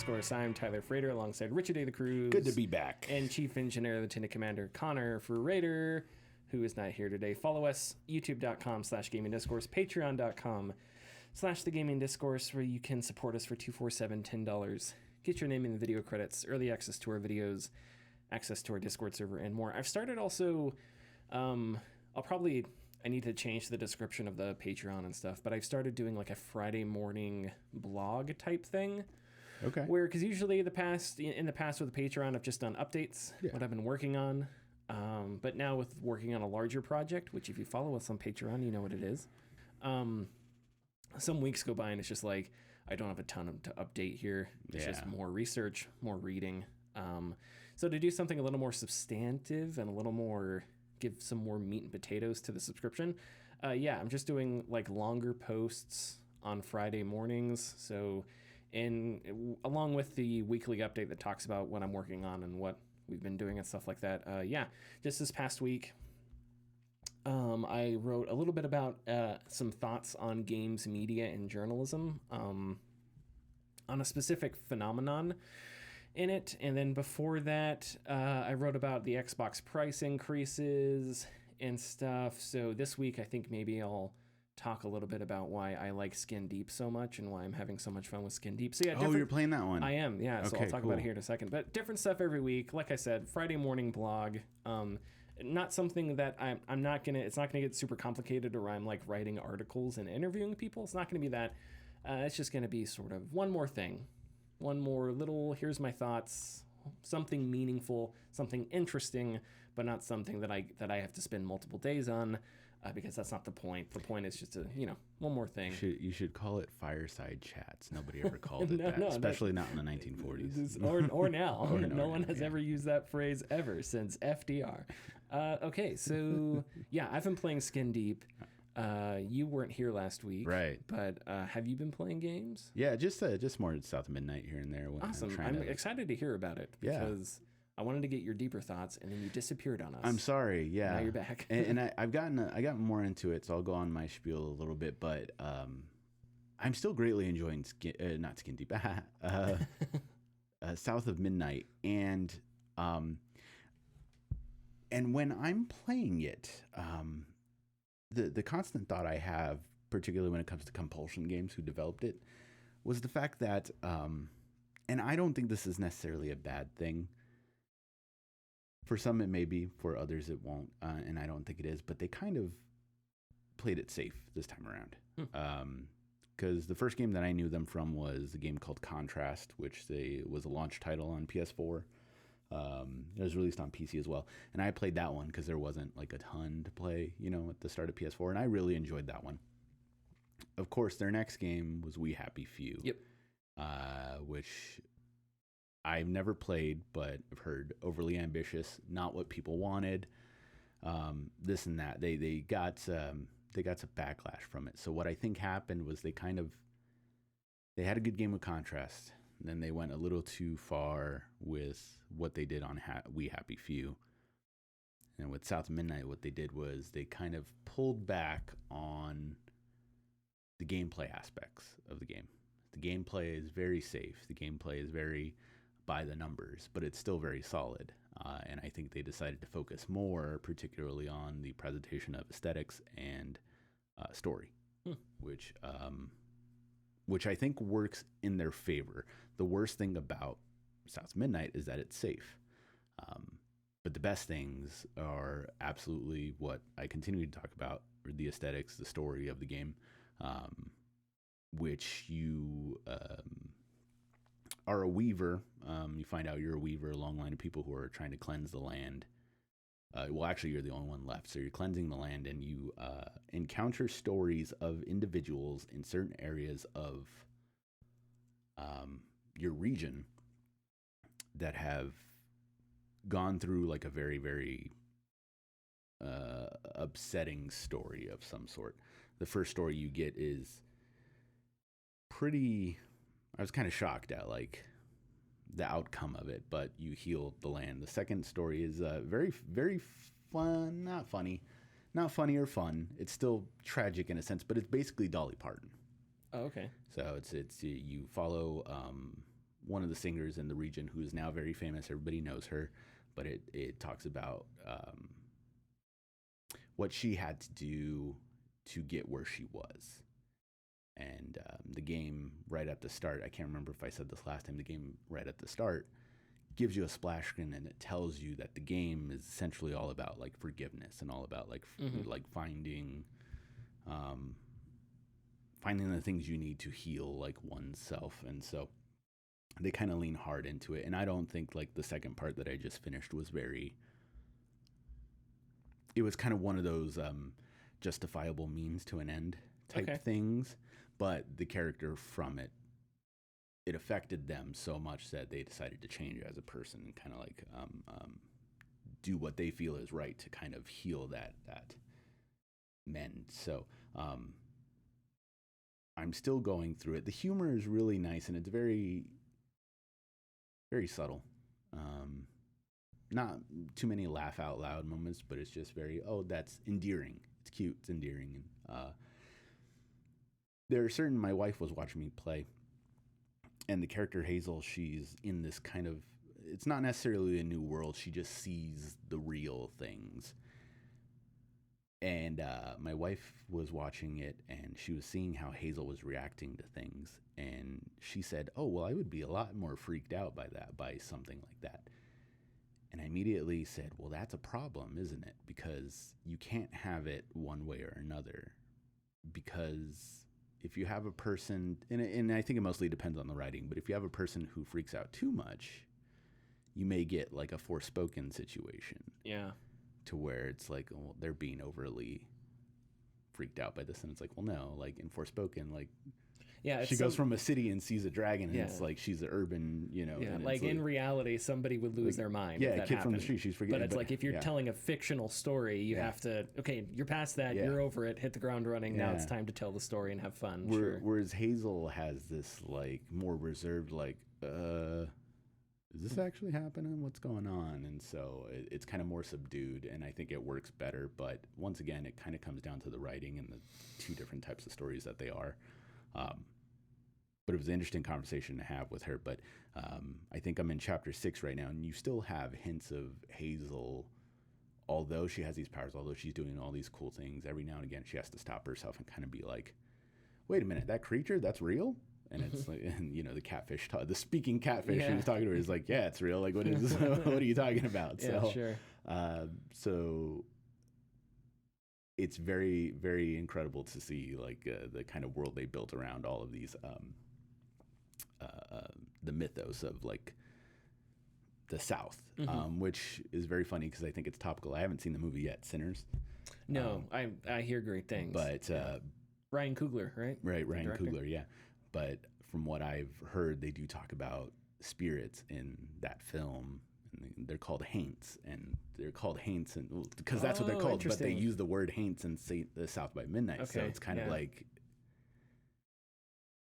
Discourse. I'm Tyler Frater alongside Richard A. the Cruz. Good to be back. And Chief Engineer Lieutenant Commander Connor for Raider, who is not here today. Follow us, youtube.com/gamingdiscourse, patreon.com/thegamingdiscourse, where you can support us for $247, $10. Get your name in the video credits, early access to our videos, access to our Discord server, and more. I've started also, I need to change the description of the Patreon and stuff, but I've started doing like a Friday morning blog type thing. Okay. Because usually in the past with the Patreon, I've just done updates, what I've been working on. But now with working on a larger project, which if you follow us on Patreon, you know what it is. Some weeks go by and it's just like, I don't have a ton to update here. It's just more research, more reading. So to do something a little more substantive and a little more, give some more meat and potatoes to the subscription. I'm just doing like longer posts on Friday mornings. So along with the weekly update that talks about what I'm working on and what we've been doing and stuff like that. Just this past week, I wrote a little bit about some thoughts on games, media, and journalism on a specific phenomenon in it. And then before that, I wrote about the Xbox price increases and stuff. So this week, I think maybe I'll talk a little bit about why I like Skin Deep so much and why I'm having so much fun with Skin Deep. So you're playing that one. I am, yeah. So I'll talk about it here in a second. But different stuff every week. Like I said, Friday morning blog. Not something that I'm not gonna. It's not gonna get super complicated, or I'm like writing articles and interviewing people. It's not gonna be that. It's just gonna be sort of one more thing, one more little. Here's my thoughts. Something meaningful, something interesting, but not something that I have to spend multiple days on. Because that's not the point. The point is just one more thing. You should call it fireside chats. Nobody ever called it that, especially not in the 1940s. Or now. No one has ever used that phrase ever since FDR. Okay, so I've been playing Skin Deep. You weren't here last week, right? But have you been playing games? Yeah, just more South of Midnight here and there. Awesome. I'm excited to hear about it because I wanted to get your deeper thoughts, and then you disappeared on us. I'm sorry. Yeah, now you're back. and I gotten more into it, so I'll go on my spiel a little bit. But I'm still greatly enjoying not Skin Deep, South of Midnight, and when I'm playing it, the constant thought I have, particularly when it comes to Compulsion Games, who developed it, was the fact that, and I don't think this is necessarily a bad thing. For some it may be, for others it won't, and I don't think it is, but they kind of played it safe this time around. Because the first game that I knew them from was a game called Contrast, which was a launch title on PS4. It was released on PC as well, and I played that one because there wasn't like a ton to play, at the start of PS4, and I really enjoyed that one. Of course, their next game was We Happy Few, which I've never played, but I've heard overly ambitious, not what people wanted, this and that. They got some backlash from it. So what I think happened was they had a good game with Contrast, and then they went a little too far with what they did on We Happy Few. And with South of Midnight, what they did was they kind of pulled back on the gameplay aspects of the game. The gameplay is very safe. The gameplay is very by the numbers, but it's still very solid. And I think they decided to focus more, particularly on the presentation of aesthetics and story, which I think works in their favor. The worst thing about South Midnight is that it's safe. But the best things are absolutely what I continue to talk about, or the aesthetics, the story of the game, which you are a weaver. You find out you're a weaver, a long line of people who are trying to cleanse the land. Actually, you're the only one left. So you're cleansing the land, and you encounter stories of individuals in certain areas of your region that have gone through like a very, very upsetting story of some sort. The first story you get is pretty... I was kind of shocked at like the outcome of it, but you healed the land. The second story is very, very fun, not funny or fun. It's still tragic in a sense, but it's basically Dolly Parton. Oh, okay. So it's you follow one of the singers in the region who is now very famous. Everybody knows her, but it talks about what she had to do to get where she was. And the game right at the start, I can't remember if I said this last time, the game right at the start gives you a splash screen, and it tells you that the game is essentially all about like forgiveness and all about like like finding the things you need to heal like oneself. And so they kind of lean hard into it. And I don't think like the second part that I just finished was it was kind of one of those justifiable means to an end type things, but the character from it affected them so much that they decided to change as a person and kind of like do what they feel is right to kind of heal that mend. So I'm still going through it. The humor is really nice, and it's very, very subtle. Not too many laugh out loud moments, but it's just very, that's endearing. It's cute, it's endearing. And there are certain, my wife was watching me play, and the character Hazel, she's in this kind of, it's not necessarily a new world. She just sees the real things. And my wife was watching it, and she was seeing how Hazel was reacting to things. And she said, oh, well, I would be a lot more freaked out by something like that. And I immediately said, well, that's a problem, isn't it? Because you can't have it one way or another. Because if you have a person, and I think it mostly depends on the writing, but if you have a person who freaks out too much, you may get like a Forspoken situation. Yeah. To where it's like, well, they're being overly freaked out by this. And it's like, well, no, like in Forspoken, like, yeah, she goes from a city and sees a dragon, and it's like she's an urban, Yeah, like in reality, somebody would lose their mind. Yeah, a kid from the street, she's forgetting. But it's like if you're telling a fictional story, you have to, you're past that, you're over it, hit the ground running. Now it's time to tell the story and have fun. Whereas Hazel has this like more reserved, like, is this actually happening? What's going on? And so it's kind of more subdued, and I think it works better. But once again, it kind of comes down to the writing and the two different types of stories that they are. But it was an interesting conversation to have with her. But I think I'm in chapter 6 right now, and you still have hints of Hazel, although she has these powers, although she's doing all these cool things, every now and again she has to stop herself and kind of be like, wait a minute, that creature, that's real? And it's like, and the catfish, the speaking catfish who's talking to her is like, yeah, it's real. Like, what is what are you talking about? Yeah, so, sure. So it's very, very incredible to see like the kind of world they built around all of these, the mythos of like the South, which is very funny because I think it's topical. I haven't seen the movie yet, Sinners. No, I hear great things. But Ryan Coogler, right? Right, Ryan Coogler, yeah. But from what I've heard, they do talk about spirits in that film. And they're called haints, and they're called haints, and because that's what they're called. But they use the word haints in South by Midnight, so it's kind of like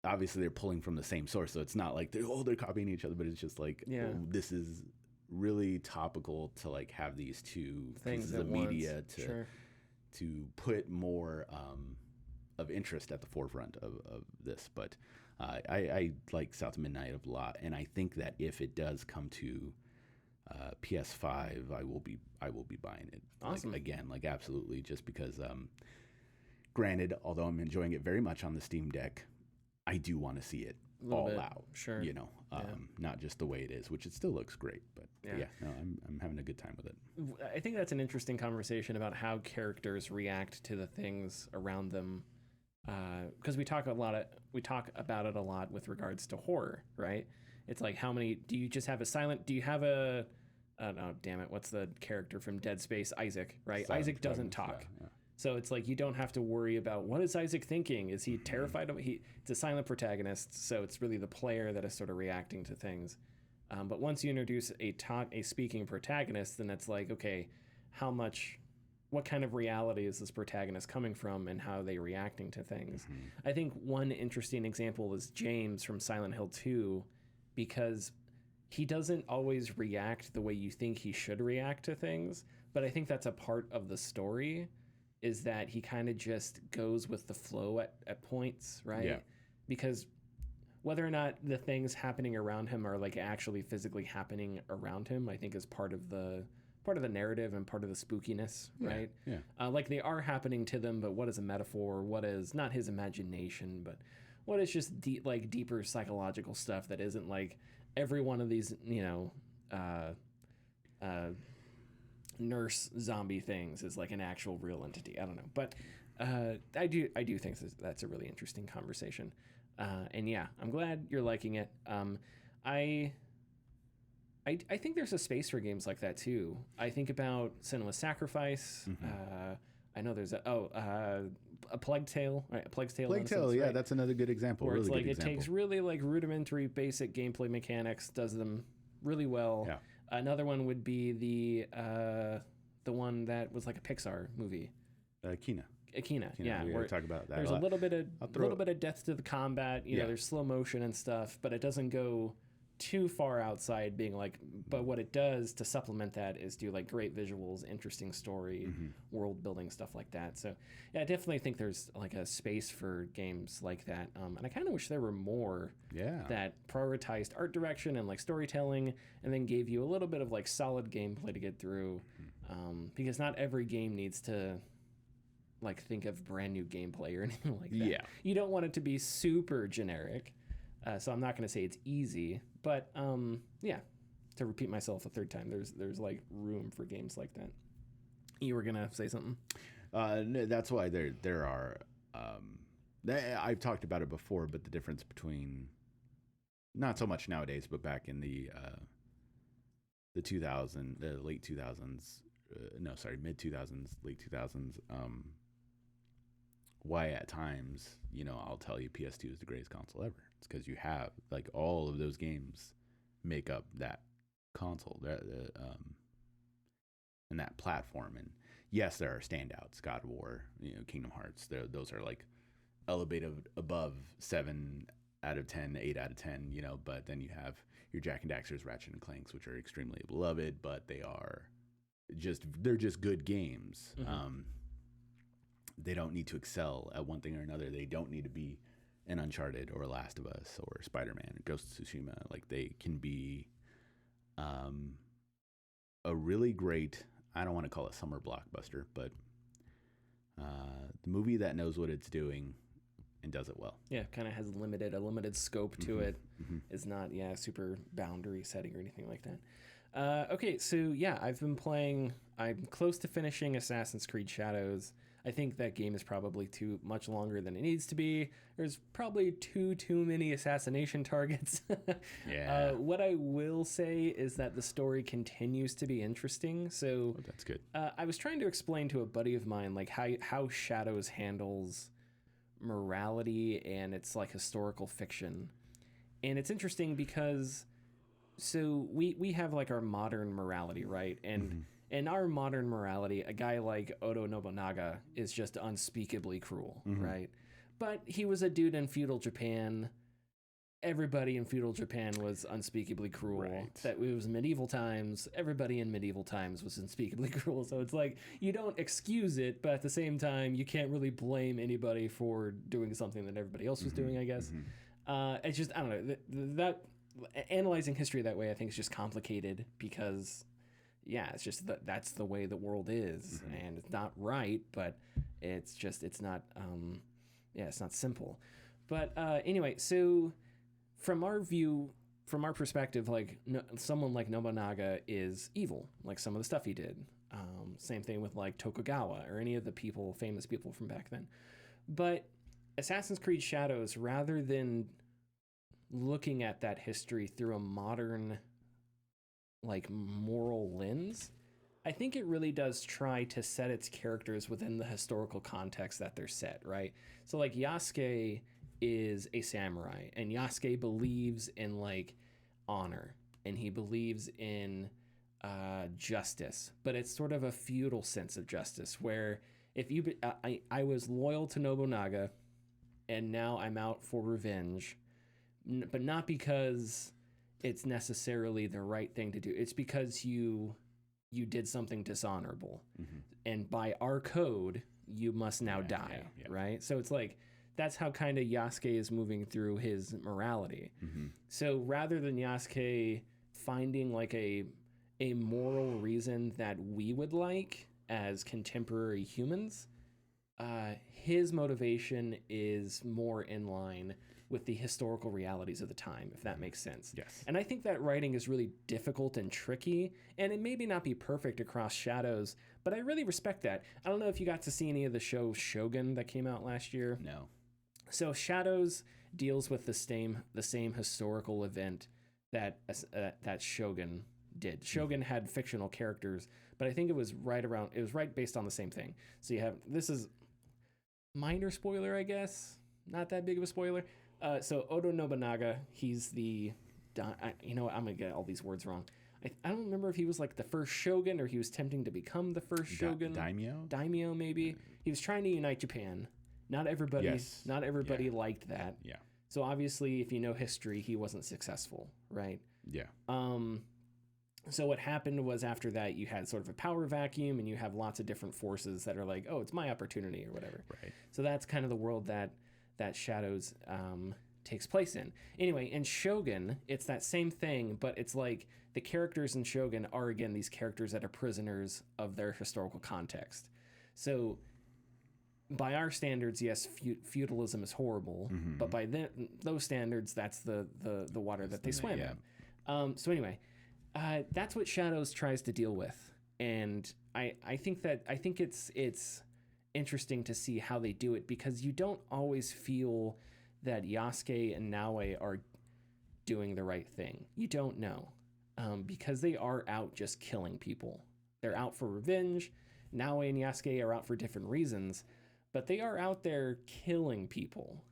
obviously they're pulling from the same source. So it's not like they're copying each other, but it's just like this is really topical to like have these two things pieces of media to put more of interest at the forefront of this. But I like South of Midnight a lot, and I think that if it does come to PS5, I will be buying it. Awesome. Like, again, like absolutely, just because granted, although I'm enjoying it very much on the Steam Deck, I do want to see it all out. Sure. Not just the way it is, which it still looks great, but no, I'm having a good time with it. I think that's an interesting conversation about how characters react to the things around them. Because we talk about it a lot with regards to horror, right? It's like, how many do you just have do you have oh damn it, what's the character from Dead Space? Isaac, right? Isaac doesn't talk. Yeah. So it's like you don't have to worry about what is Isaac thinking? Is he terrified of it's a silent protagonist, so it's really the player that is sort of reacting to things. But once you introduce a speaking protagonist, then it's like, okay, what kind of reality is this protagonist coming from, and how are they reacting to things? I think one interesting example is James from Silent Hill 2, because he doesn't always react the way you think he should react to things, but I think that's a part of the story, is that he kind of just goes with the flow at points, right? Yeah. Because whether or not the things happening around him are like actually physically happening around him, I think is part of the narrative and part of the spookiness, right? Yeah. Like they are happening to them, but what is a metaphor? What is not his imagination, but what is just deeper psychological stuff that isn't like every one of these, nurse zombie things is like an actual real entity. I don't know, but I do think that's a really interesting conversation. And yeah, I'm glad you're liking it. I think there's a space for games like that too. I think about Cinema's Sacrifice. I know there's a Plague Tale. Right? A Plague Tale. Plague Tale, yeah, right? That's another good example. Where really it's like good example. It takes really like rudimentary, basic gameplay mechanics, does them really well. Yeah. Another one would be the one that was like a Pixar movie. Akina, yeah. We talk about that. There's a little bit of depth to the combat. You know, there's slow motion and stuff, but it doesn't go too far outside being like. But what it does to supplement that is do like great visuals, interesting story, world building, stuff like that. So yeah, I definitely think there's like a space for games like that. And I kind of wish there were more that prioritized art direction and like storytelling, and then gave you a little bit of like solid gameplay to get through. Because not every game needs to like think of brand new gameplay or anything like that. Yeah. You don't want it to be super generic. So I'm not going to say it's easy, but yeah, to repeat myself a third time, there's like room for games like that. You were going to say something? No, that's why there are, I've talked about it before, but the difference between, not so much nowadays, but back in the late 2000s, mid 2000s, late 2000s, why at times, I'll tell you PS2 is the greatest console ever. It's because you have like all of those games make up that console, and that platform. And yes, there are standouts, God of War, Kingdom Hearts. Those are like elevated above 7 out of 10, 8 out of 10, but then you have your Jack and Daxter's, Ratchet and Clanks, which are extremely beloved, but they're just good games. They don't need to excel at one thing or another. They don't need to be an Uncharted or Last of Us or Spider-Man or Ghost of Tsushima. Like they can be a really great, I don't want to call it summer blockbuster, but the movie that knows what it's doing and does it well. Yeah, kind of has a limited scope to it. It's not super boundary setting or anything like that. Okay, so yeah, I'm close to finishing Assassin's Creed Shadows. I think that game is probably too much longer than it needs to be. There's probably too many assassination targets. Yeah. What I will say is that the story continues to be interesting. So that's good. I was trying to explain to a buddy of mine like how Shadows handles morality and it's like historical fiction. And it's interesting because so we have like our modern morality, right? And in our modern morality, a guy like Oda Nobunaga is just unspeakably cruel, right? But he was a dude in feudal Japan. Everybody in feudal Japan was unspeakably cruel. Right. That it was medieval times. Everybody in medieval times was unspeakably cruel. So it's like you don't excuse it, but at the same time, you can't really blame anybody for doing something that everybody else was doing, I guess. It's just, I don't know, that analyzing history that way, I think is just complicated because it's just that's the way the world is, and it's not right, but it's not it's not simple. But anyway, so from our perspective, like someone like Nobunaga is evil, like some of the stuff he did. Same thing with like Tokugawa or any of the famous people from back then. But Assassin's Creed Shadows, rather than looking at that history through a modern like moral lens, I think it really does try to set its characters within the historical context that they're set, right? So like Yasuke is a samurai, and Yasuke believes in like honor, and he believes in justice, but it's sort of a feudal sense of justice where if I was loyal to Nobunaga and now I'm out for revenge, but not because it's necessarily the right thing to do. It's because you did something dishonorable. And by our code, you must now die, right? So it's like that's how kind of Yasuke is moving through his morality. Mm-hmm. So rather than Yasuke finding like a moral reason that we would like as contemporary humans, his motivation is more in line with the historical realities of the time, if that makes sense. Yes. And I think that writing is really difficult and tricky, and it maybe not be perfect across Shadows, but I really respect that. I don't know if you got to see any of the show Shogun that came out last year. No. So Shadows deals with the same historical event that Shogun did. Shogun had fictional characters, but I think it was right based on the same thing. So you have, this is minor spoiler, I guess, not that big of a spoiler. So Oda Nobunaga, he's you know what, I'm gonna get all these words wrong. I don't remember if he was like the first shogun or he was attempting to become the first shogun. Daimyo, maybe. He was trying to unite Japan. Not everybody liked that. Yeah. So obviously, if you know history, he wasn't successful, right? Yeah. So what happened was after that, you had sort of a power vacuum, and you have lots of different forces that are like, oh, it's my opportunity or whatever. Right. So that's kind of the world that Shadows takes place in. Anyway, in Shogun, it's that same thing, but it's like the characters in Shogun are, again, these characters that are prisoners of their historical context. So by our standards, yes, feudalism is horrible, Mm-hmm. but by those standards, that's the water that they swam in. So anyway, that's what Shadows tries to deal with, and I think it's interesting to see how they do it, because you don't always feel that Yasuke and Naoe are doing the right thing. You don't know, because they are out just killing people. They're out for revenge. Naoe and Yasuke are out for different reasons, but they are out there killing people,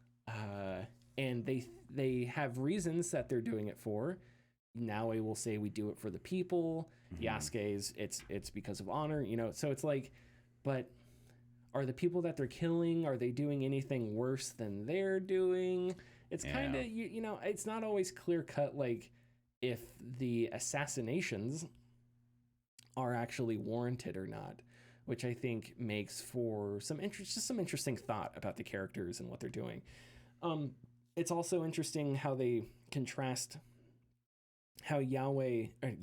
and they have reasons that they're doing it for. Naoe will say, we do it for the people. Mm-hmm. Yasuke's, it's because of honor, you know. So it's like, but are the people that they're killing, are they doing anything worse than they're doing? It's kind of, you know, it's not always clear cut, like if the assassinations are actually warranted or not, which I think makes for some interesting thought about the characters and what they're doing. It's also interesting how they contrast how Naoe and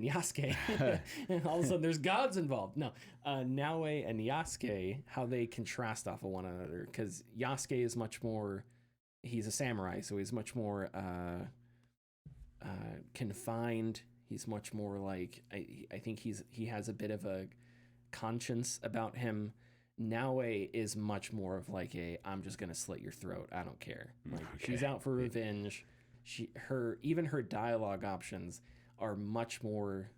Yasuke, and all of a sudden there's gods involved. No, Naoe and Yasuke, how they contrast off of one another, because Yasuke is much more, he's a samurai, so he's much more confined. He's much more like, I think he has a bit of a conscience about him. Naoe is much more of like I'm just gonna slit your throat, I don't care. Like, she's out for revenge. Even her dialogue options are much more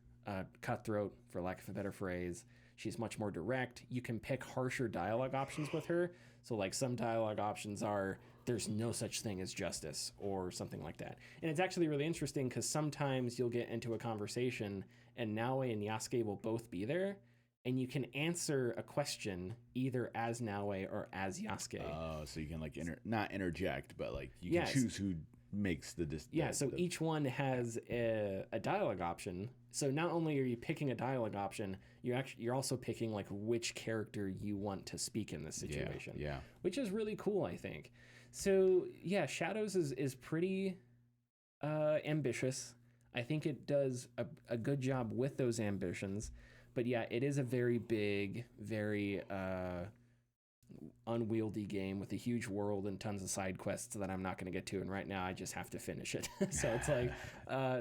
cutthroat, for lack of a better phrase. She's much more direct. You can pick harsher dialogue options with her. So like some dialogue options are, there's no such thing as justice, or something like that. And it's actually really interesting, because sometimes you'll get into a conversation and Naoe and Yasuke will both be there, and you can answer a question either as Naoe or as Yasuke. Oh, so you can like not interject, but like you can choose who makes the so each one has a dialogue option. So not only are you picking a dialogue option, you're also picking like which character you want to speak in this situation. Yeah. Which is really cool, I think. So yeah, Shadows is pretty ambitious. I think it does a good job with those ambitions. But yeah, it is a very big, very unwieldy game with a huge world and tons of side quests that I'm not going to get to, and right now I just have to finish it. So it's like,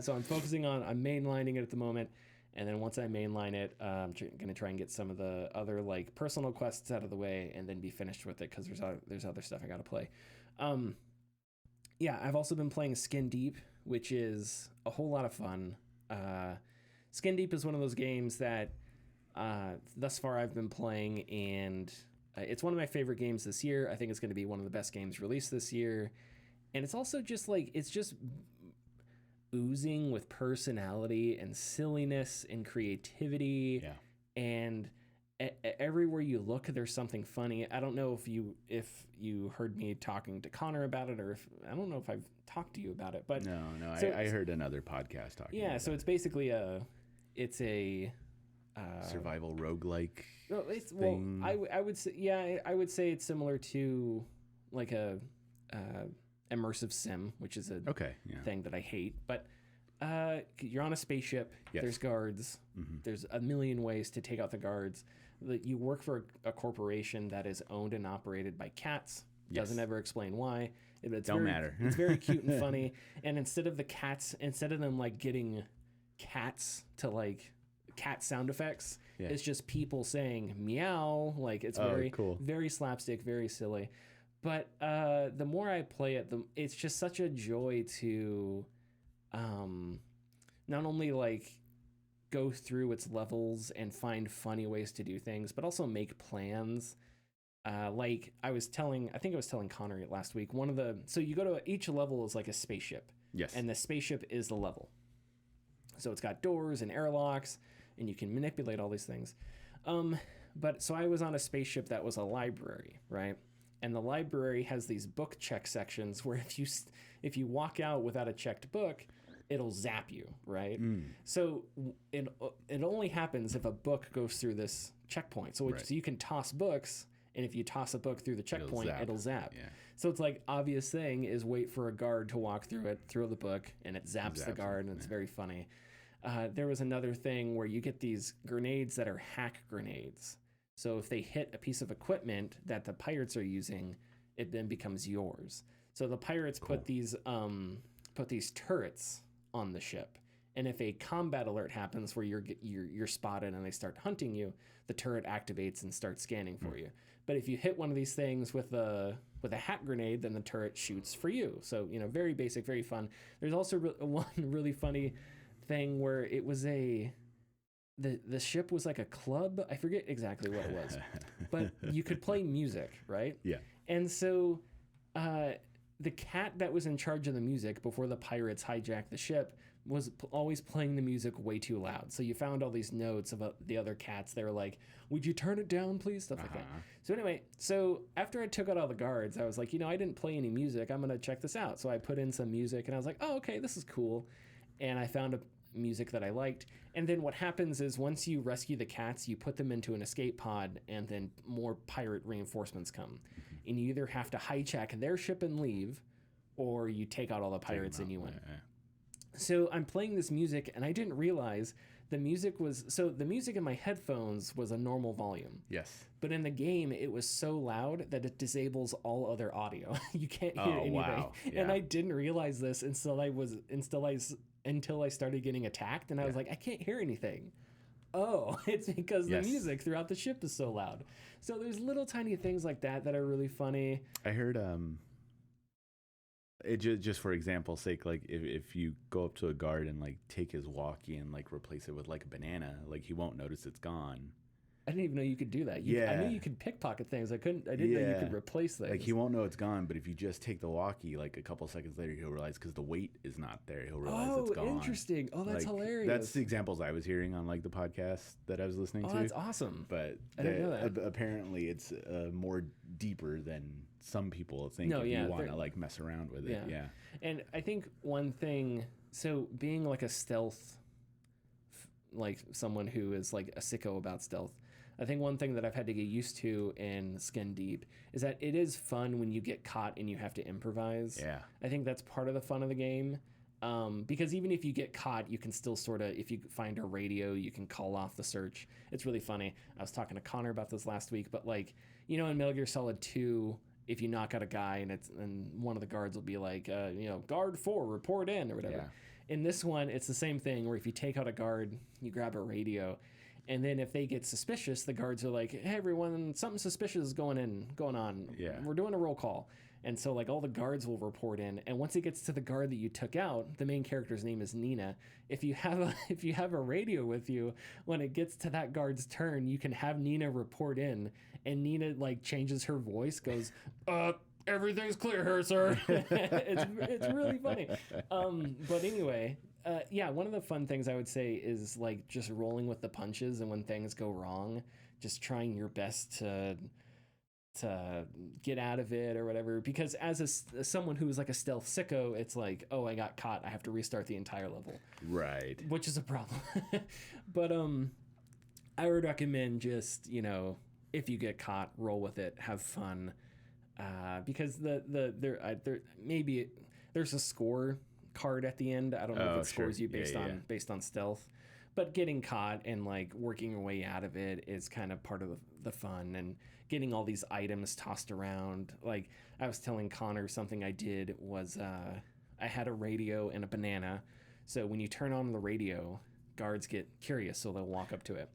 so I'm mainlining it at the moment, and then once I mainline it, I'm going to try and get some of the other like personal quests out of the way, and then be finished with it, because there's other stuff I got to play. Yeah, I've also been playing Skin Deep, which is a whole lot of fun. Skin Deep is one of those games that thus far I've been playing, and it's one of my favorite games this year. I think it's going to be one of the best games released this year. And it's also just like, it's just oozing with personality and silliness and creativity. Yeah. And everywhere you look, there's something funny. I don't know if you heard me talking to Connor about it, or I don't know if I've talked to you about it, but no, so I heard another podcast talking. Yeah. So it's basically it's a survival roguelike well, it's thing. well, I would say I would say it's similar to like a immersive sim, which is a thing that I hate. But you're on a spaceship. Yes. There's guards. Mm-hmm. There's a million ways to take out the guards. You work for a corporation that is owned and operated by cats. Doesn't ever explain why. Don't matter. It's very cute and funny. And instead of them like getting cats to like cat sound effects, it's just people saying meow. Like it's very cool. Very slapstick, very silly. But the more I play it, it's just such a joy to not only like go through its levels and find funny ways to do things, but also make plans. Like I think I was telling Connor last week, so you go to each level is like a spaceship. Yes. And the spaceship is the level. So it's got doors and airlocks and you can manipulate all these things. But so I was on a spaceship that was a library, right? And the library has these book check sections where if you walk out without a checked book, it'll zap you, right? So it only happens if a book goes through this checkpoint. So you can toss books, and if you toss a book through the checkpoint, it'll zap. Yeah. So it's like obvious thing is wait for a guard to walk through it, throw the book, and it zaps the guard, and it's very funny. There was another thing where you get these grenades that are hack grenades. So if they hit a piece of equipment that the pirates are using, it then becomes yours. So the pirates put these turrets on the ship, and if a combat alert happens where you're spotted and they start hunting you, the turret activates and starts scanning for you. But if you hit one of these things with a hack grenade, then the turret shoots for you. So very basic, very fun. There's also one really funny thing where it was the ship was like a club. I forget exactly what it was, but you could play music, right? Yeah. And so the cat that was in charge of the music before the pirates hijacked the ship was always playing the music way too loud. So you found all these notes about the other cats. They were like, would you turn it down, please? Stuff like that. So anyway, after I took out all the guards, I was like, I didn't play any music. I'm going to check this out. So I put in some music and I was like, oh, okay, this is cool. And I found a music that I liked. And then what happens is once you rescue the cats, you put them into an escape pod and then more pirate reinforcements come. And you either have to hijack their ship and leave, or you take out all the pirates and you win. So I'm playing this music and I didn't realize the music in my headphones was a normal volume. Yes. But in the game, it was so loud that it disables all other audio. You can't hear anything. Wow. Yeah. And I didn't realize this until I started getting attacked, and I was like, I can't hear anything. Oh, it's because the music throughout the ship is so loud. So there's little tiny things like that are really funny. I heard it just for example's sake, like if you go up to a guard and like take his walkie and like replace it with like a banana, like he won't notice it's gone. I didn't even know you could do that. I knew you could pickpocket things. I didn't know you could replace things. Like he won't know it's gone, but if you just take the walkie, like a couple seconds later, he'll realize because the weight is not there. He'll realize it's gone. Oh, interesting. Oh, that's hilarious. That's the examples I was hearing on like the podcast that I was listening to. Oh, that's awesome. But I didn't know that. Apparently, it's more deeper than some people think. If you want to like mess around with it. Yeah. And I think one thing, so being like a stealth, like someone who is like a sicko about stealth, I think one thing that I've had to get used to in Skin Deep is that it is fun when you get caught and you have to improvise. Yeah. I think that's part of the fun of the game. Because even if you get caught, you can still sort of, if you find a radio, you can call off the search. It's really funny. I was talking to Connor about this last week, but like, in Metal Gear Solid 2, if you knock out a guy and one of the guards will be like, guard 4, report in or whatever. Yeah. In this one, it's the same thing where if you take out a guard, you grab a radio. And then if they get suspicious, the guards are like, hey, everyone, something suspicious is going on. Yeah. We're doing a roll call. And so like all the guards will report in. And once it gets to the guard that you took out, the main character's name is Nina. If you have a radio with you, when it gets to that guard's turn, you can have Nina report in. And Nina like changes her voice, goes, everything's clear here, sir. It's really funny. But anyway, one of the fun things I would say is like just rolling with the punches, and when things go wrong, just trying your best to get out of it or whatever. Because as someone who is like a stealth sicko, it's like, oh, I got caught, I have to restart the entire level. Right. Which is a problem. But I would recommend just, if you get caught, roll with it, have fun, because there's a score card at the end. I don't know if it scores you based on stealth, but getting caught and like working your way out of it is kind of part of the fun, and getting all these items tossed around. Like I was telling Connor, something I did was I had a radio and a banana, so when you turn on the radio, guards get curious, so they'll walk up to it.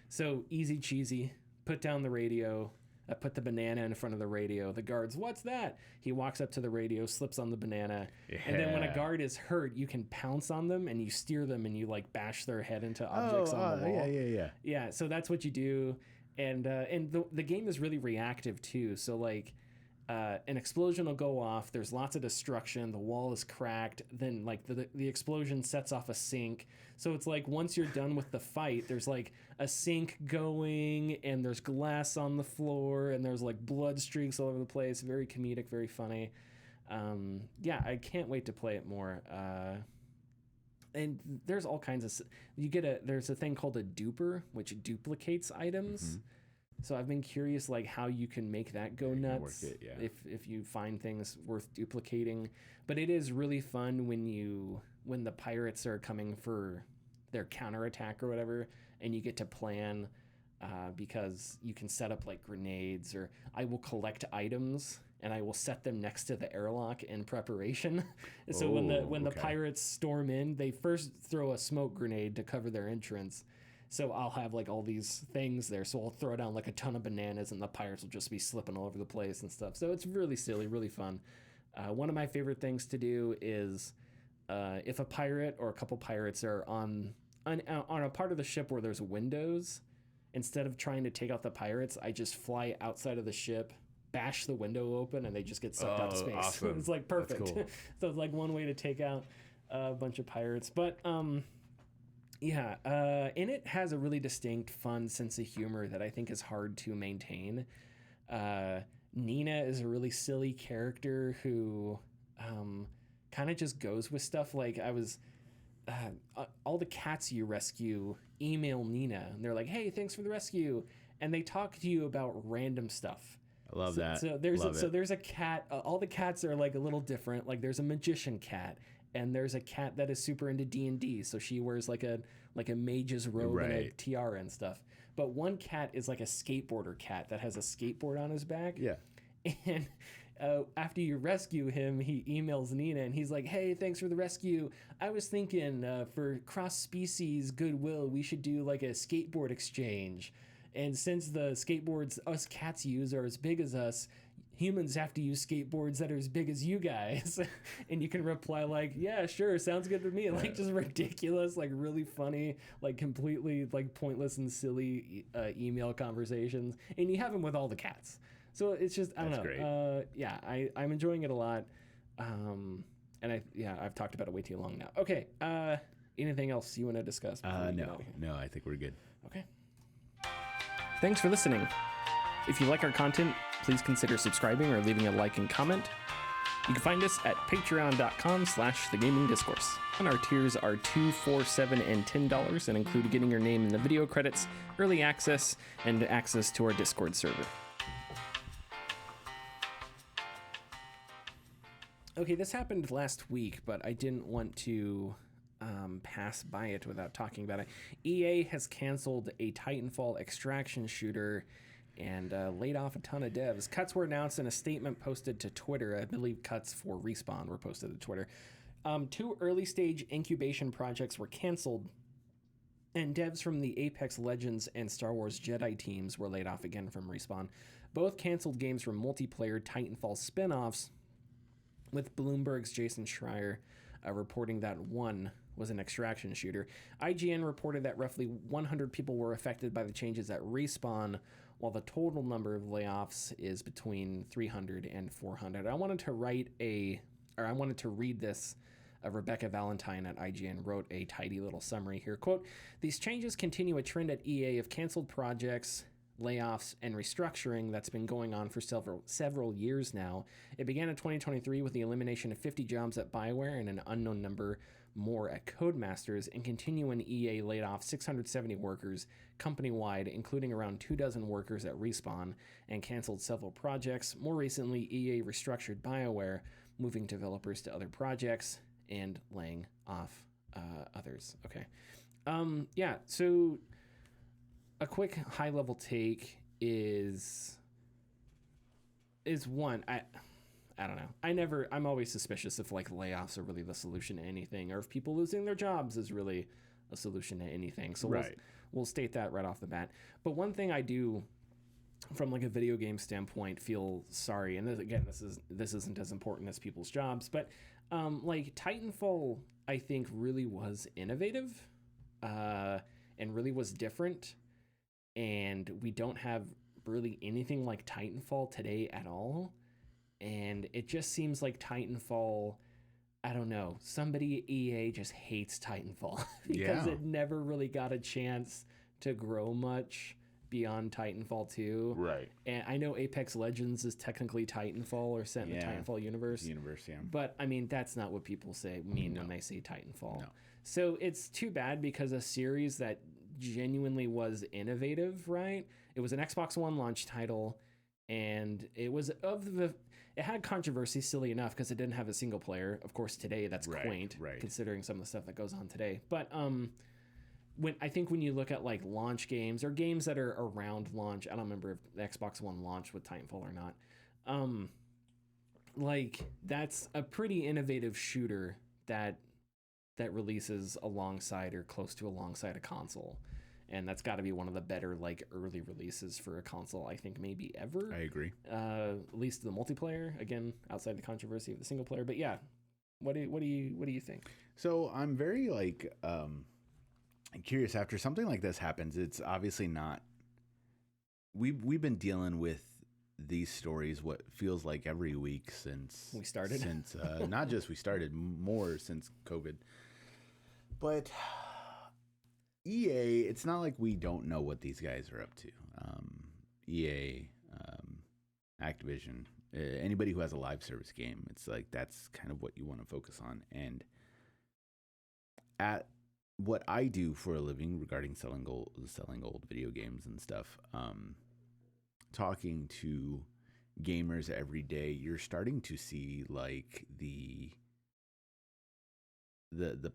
So easy cheesy, put down the radio. I put the banana in front of the radio. The guard's, what's that? He walks up to the radio, slips on the banana. Yeah. And then when a guard is hurt, you can pounce on them and you steer them and you like bash their head into objects on the wall. Yeah, so that's what you do. And the game is really reactive too. So like an explosion will go off. There's lots of destruction. The wall is cracked. Then like the explosion sets off a sink. So it's like once you're done with the fight, there's like a sink going and there's glass on the floor and there's like blood streaks all over the place. Very comedic, very funny. I can't wait to play it more. And there's all kinds of, there's a thing called a duper, which duplicates items. Mm-hmm. So I've been curious, like how you can make that go nuts if you find things worth duplicating. But it is really fun when the pirates are coming for their counterattack or whatever, and you get to plan because you can set up like grenades, or I will collect items and I will set them next to the airlock in preparation. So when the pirates storm in, they first throw a smoke grenade to cover their entrance. So I'll have like all these things there. So I'll throw down like a ton of bananas and the pirates will just be slipping all over the place and stuff. So it's really silly, really fun. One of my favorite things to do is if a pirate or a couple pirates are on a part of the ship where there's windows, instead of trying to take out the pirates, I just fly outside of the ship, bash the window open, and they just get sucked out of space. Awesome. It's like perfect. Cool. So it's like one way to take out a bunch of pirates. But and it has a really distinct, fun sense of humor that I think is hard to maintain. Nina is a really silly character who kind of just goes with stuff. Like all the cats you rescue email Nina, and they're like, "Hey, thanks for the rescue," and they talk to you about random stuff. I love that. So there's a cat. All the cats are like a little different. Like there's a magician cat. And there's a cat that is super into D&D, so she wears like a mage's robe and a tiara and stuff. But one cat is like a skateboarder cat that has a skateboard on his back. Yeah. And after you rescue him, he emails Nina and he's like, "Hey, thanks for the rescue. I was thinking for cross-species goodwill, we should do like a skateboard exchange. And since the skateboards us cats use are as big as us, humans have to use skateboards that are as big as you guys." And you can reply like, "Yeah, sure, sounds good to me." Like just ridiculous, like really funny, like completely like pointless and silly email conversations. And you have them with all the cats. So it's just, I don't know. Great. I'm enjoying it a lot. And I've talked about it way too long now. Okay. Anything else you want to discuss? No, I think we're good. Okay. Thanks for listening. If you like our content, please consider subscribing or leaving a like and comment. You can find us at patreon.com/thegamingdiscourse. And our tiers are $2, $4, $7, and $10 and include getting your name in the video credits, early access, and access to our Discord server. Okay, this happened last week, but I didn't want to pass by it without talking about it. EA has canceled a Titanfall extraction shooter and laid off a ton of devs. Cuts were announced in a statement posted to Twitter. I believe cuts for Respawn were posted to Twitter. 2 early-stage incubation projects were canceled, and devs from the Apex Legends and Star Wars Jedi teams were laid off again from Respawn. Both canceled games were multiplayer Titanfall spin-offs, with Bloomberg's Jason Schreier reporting that one was an extraction shooter. IGN reported that roughly 100 people were affected by the changes at Respawn, while the total number of layoffs is between 300 and 400. I wanted to read this. Rebecca Valentine at IGN wrote a tidy little summary here. Quote, "These changes continue a trend at EA of canceled projects, layoffs, and restructuring that's been going on for several years now. It began in 2023 with the elimination of 50 jobs at BioWare and an unknown number more at Codemasters, and continue when EA laid off 670 workers company-wide, including around 24 workers at Respawn, and canceled several projects. More recently, EA restructured BioWare, moving developers to other projects and laying off others. Okay. Yeah, so a quick high-level take is one, I don't know. I'm always suspicious if like layoffs are really the solution to anything, or if people losing their jobs is really a solution to anything. So we'll state that right off the bat. But one thing I do, from like a video game standpoint, feel sorry. And this isn't as important as people's jobs, but like Titanfall, I think really was innovative, and really was different. And we don't have really anything like Titanfall today at all. And it just seems like Titanfall, I don't know, somebody EA just hates Titanfall because it never really got a chance to grow much beyond Titanfall 2. Right. And I know Apex Legends is technically Titanfall or set in the Titanfall universe. But I mean, that's not what people mean when they say Titanfall. No. So it's too bad, because a series that genuinely was innovative, right? It was an Xbox One launch title, and it had controversy, silly enough, because it didn't have a single player. Of course, today that's quaint, considering some of the stuff that goes on today. But when you look at like launch games or games that are around launch, I don't remember if the Xbox One launched with Titanfall or not. Like that's a pretty innovative shooter that releases alongside or close to alongside a console. And that's got to be one of the better like early releases for a console, I think, maybe ever. I agree. At least the multiplayer, again, outside the controversy of the single player. But yeah, what do you think? So I'm very like curious. After something like this happens, it's obviously not. We've been dealing with these stories what feels like every week since we started. Since not just we started, more since COVID, but. EA, it's not like we don't know what these guys are up to. EA, Activision, anybody who has a live service game, it's like that's kind of what you want to focus on. And at what I do for a living regarding selling old video games and stuff, talking to gamers every day, you're starting to see like the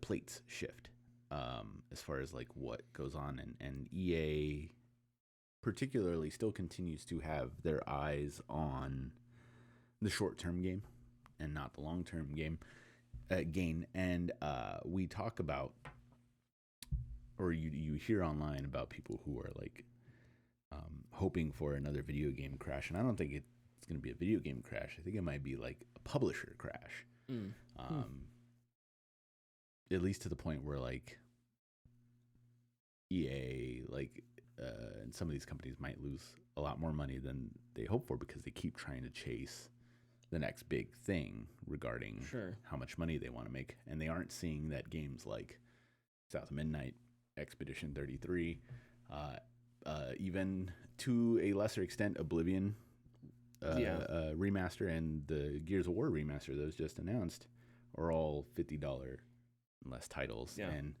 plates shift. As far as like what goes on, and EA particularly still continues to have their eyes on the short-term game and not the long-term gain. And we talk about, or you hear online about people who are like hoping for another video game crash, and I don't think it's going to be a video game crash. I think it might be like a publisher crash. At least to the point where like EA, like, and some of these companies might lose a lot more money than they hope for, because they keep trying to chase the next big thing regarding how much money they want to make. And they aren't seeing that games like South of Midnight, Expedition 33, even to a lesser extent, Oblivion remaster and the Gears of War remaster that was just announced are all $50 less titles. Yeah. And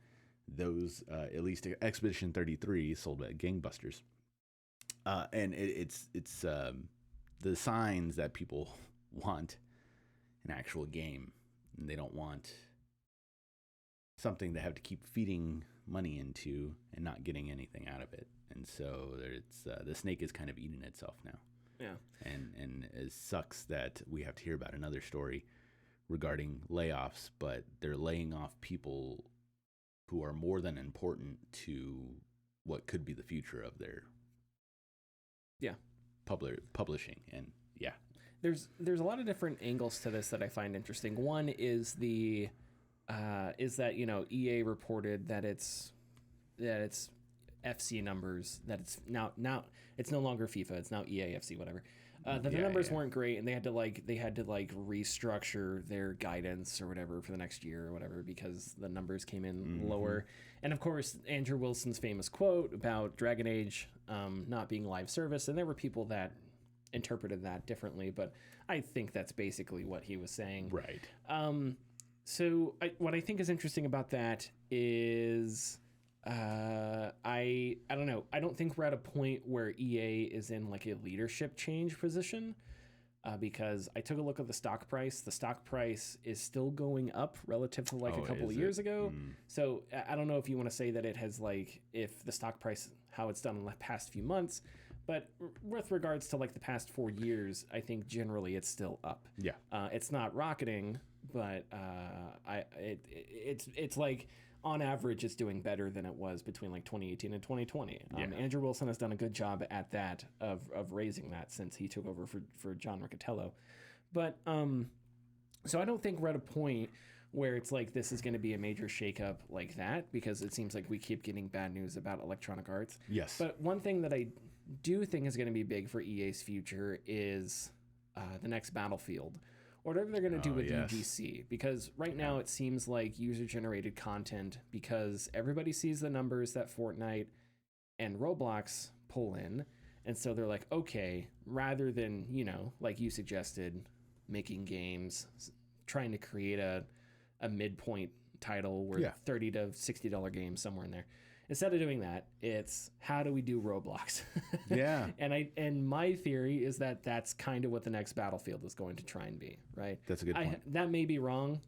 those, at least Expedition 33 sold at gangbusters. And it's the signs that people want an actual game, and they don't want something they have to keep feeding money into and not getting anything out of it. And so it's the snake is kind of eating itself now. Yeah. And it sucks that we have to hear about another story regarding layoffs, but they're laying off people who are more than important to what could be the future of their publishing. And yeah, there's a lot of different angles to this that I find interesting. One is is that, you know, EA reported that it's FC numbers, that it's now it's no longer FIFA, it's now EA FC, whatever. The numbers weren't great, and they had to restructure their guidance or whatever for the next year or whatever, because the numbers came in lower. And of course, Andrew Wilson's famous quote about Dragon Age not being live service, and there were people that interpreted that differently, but I think that's basically what he was saying. Right. So what I think is interesting about that is I don't know. I don't think we're at a point where EA is in like a leadership change position. Because I took a look at the stock price. The stock price is still going up relative to like a couple of years ago. So I don't know if you want to say that it has like, if the stock price, how it's done in the past few months, but with regards to like the past 4 years, I think generally it's still up. Yeah. It's not rocketing, but it's like, on average, it's doing better than it was between like 2018 and 2020. Andrew Wilson has done a good job at that, of raising that since he took over for John Riccatello. But so I don't think we're at a point where it's like this is going to be a major shakeup like that, because it seems like we keep getting bad news about Electronic Arts. Yes. But one thing that I do think is going to be big for EA's future is the next Battlefield. Whatever they're going to do with UGC, because right now it seems like user-generated content, because everybody sees the numbers that Fortnite and Roblox pull in, and so they're like, okay, rather than, you know, like you suggested, making games, trying to create a midpoint title where $30 to $60 games somewhere in there. Instead of doing that, it's how do we do Roblox? Yeah. And my theory is that that's kind of what the next Battlefield is going to try and be, right? That's a good point. That may be wrong,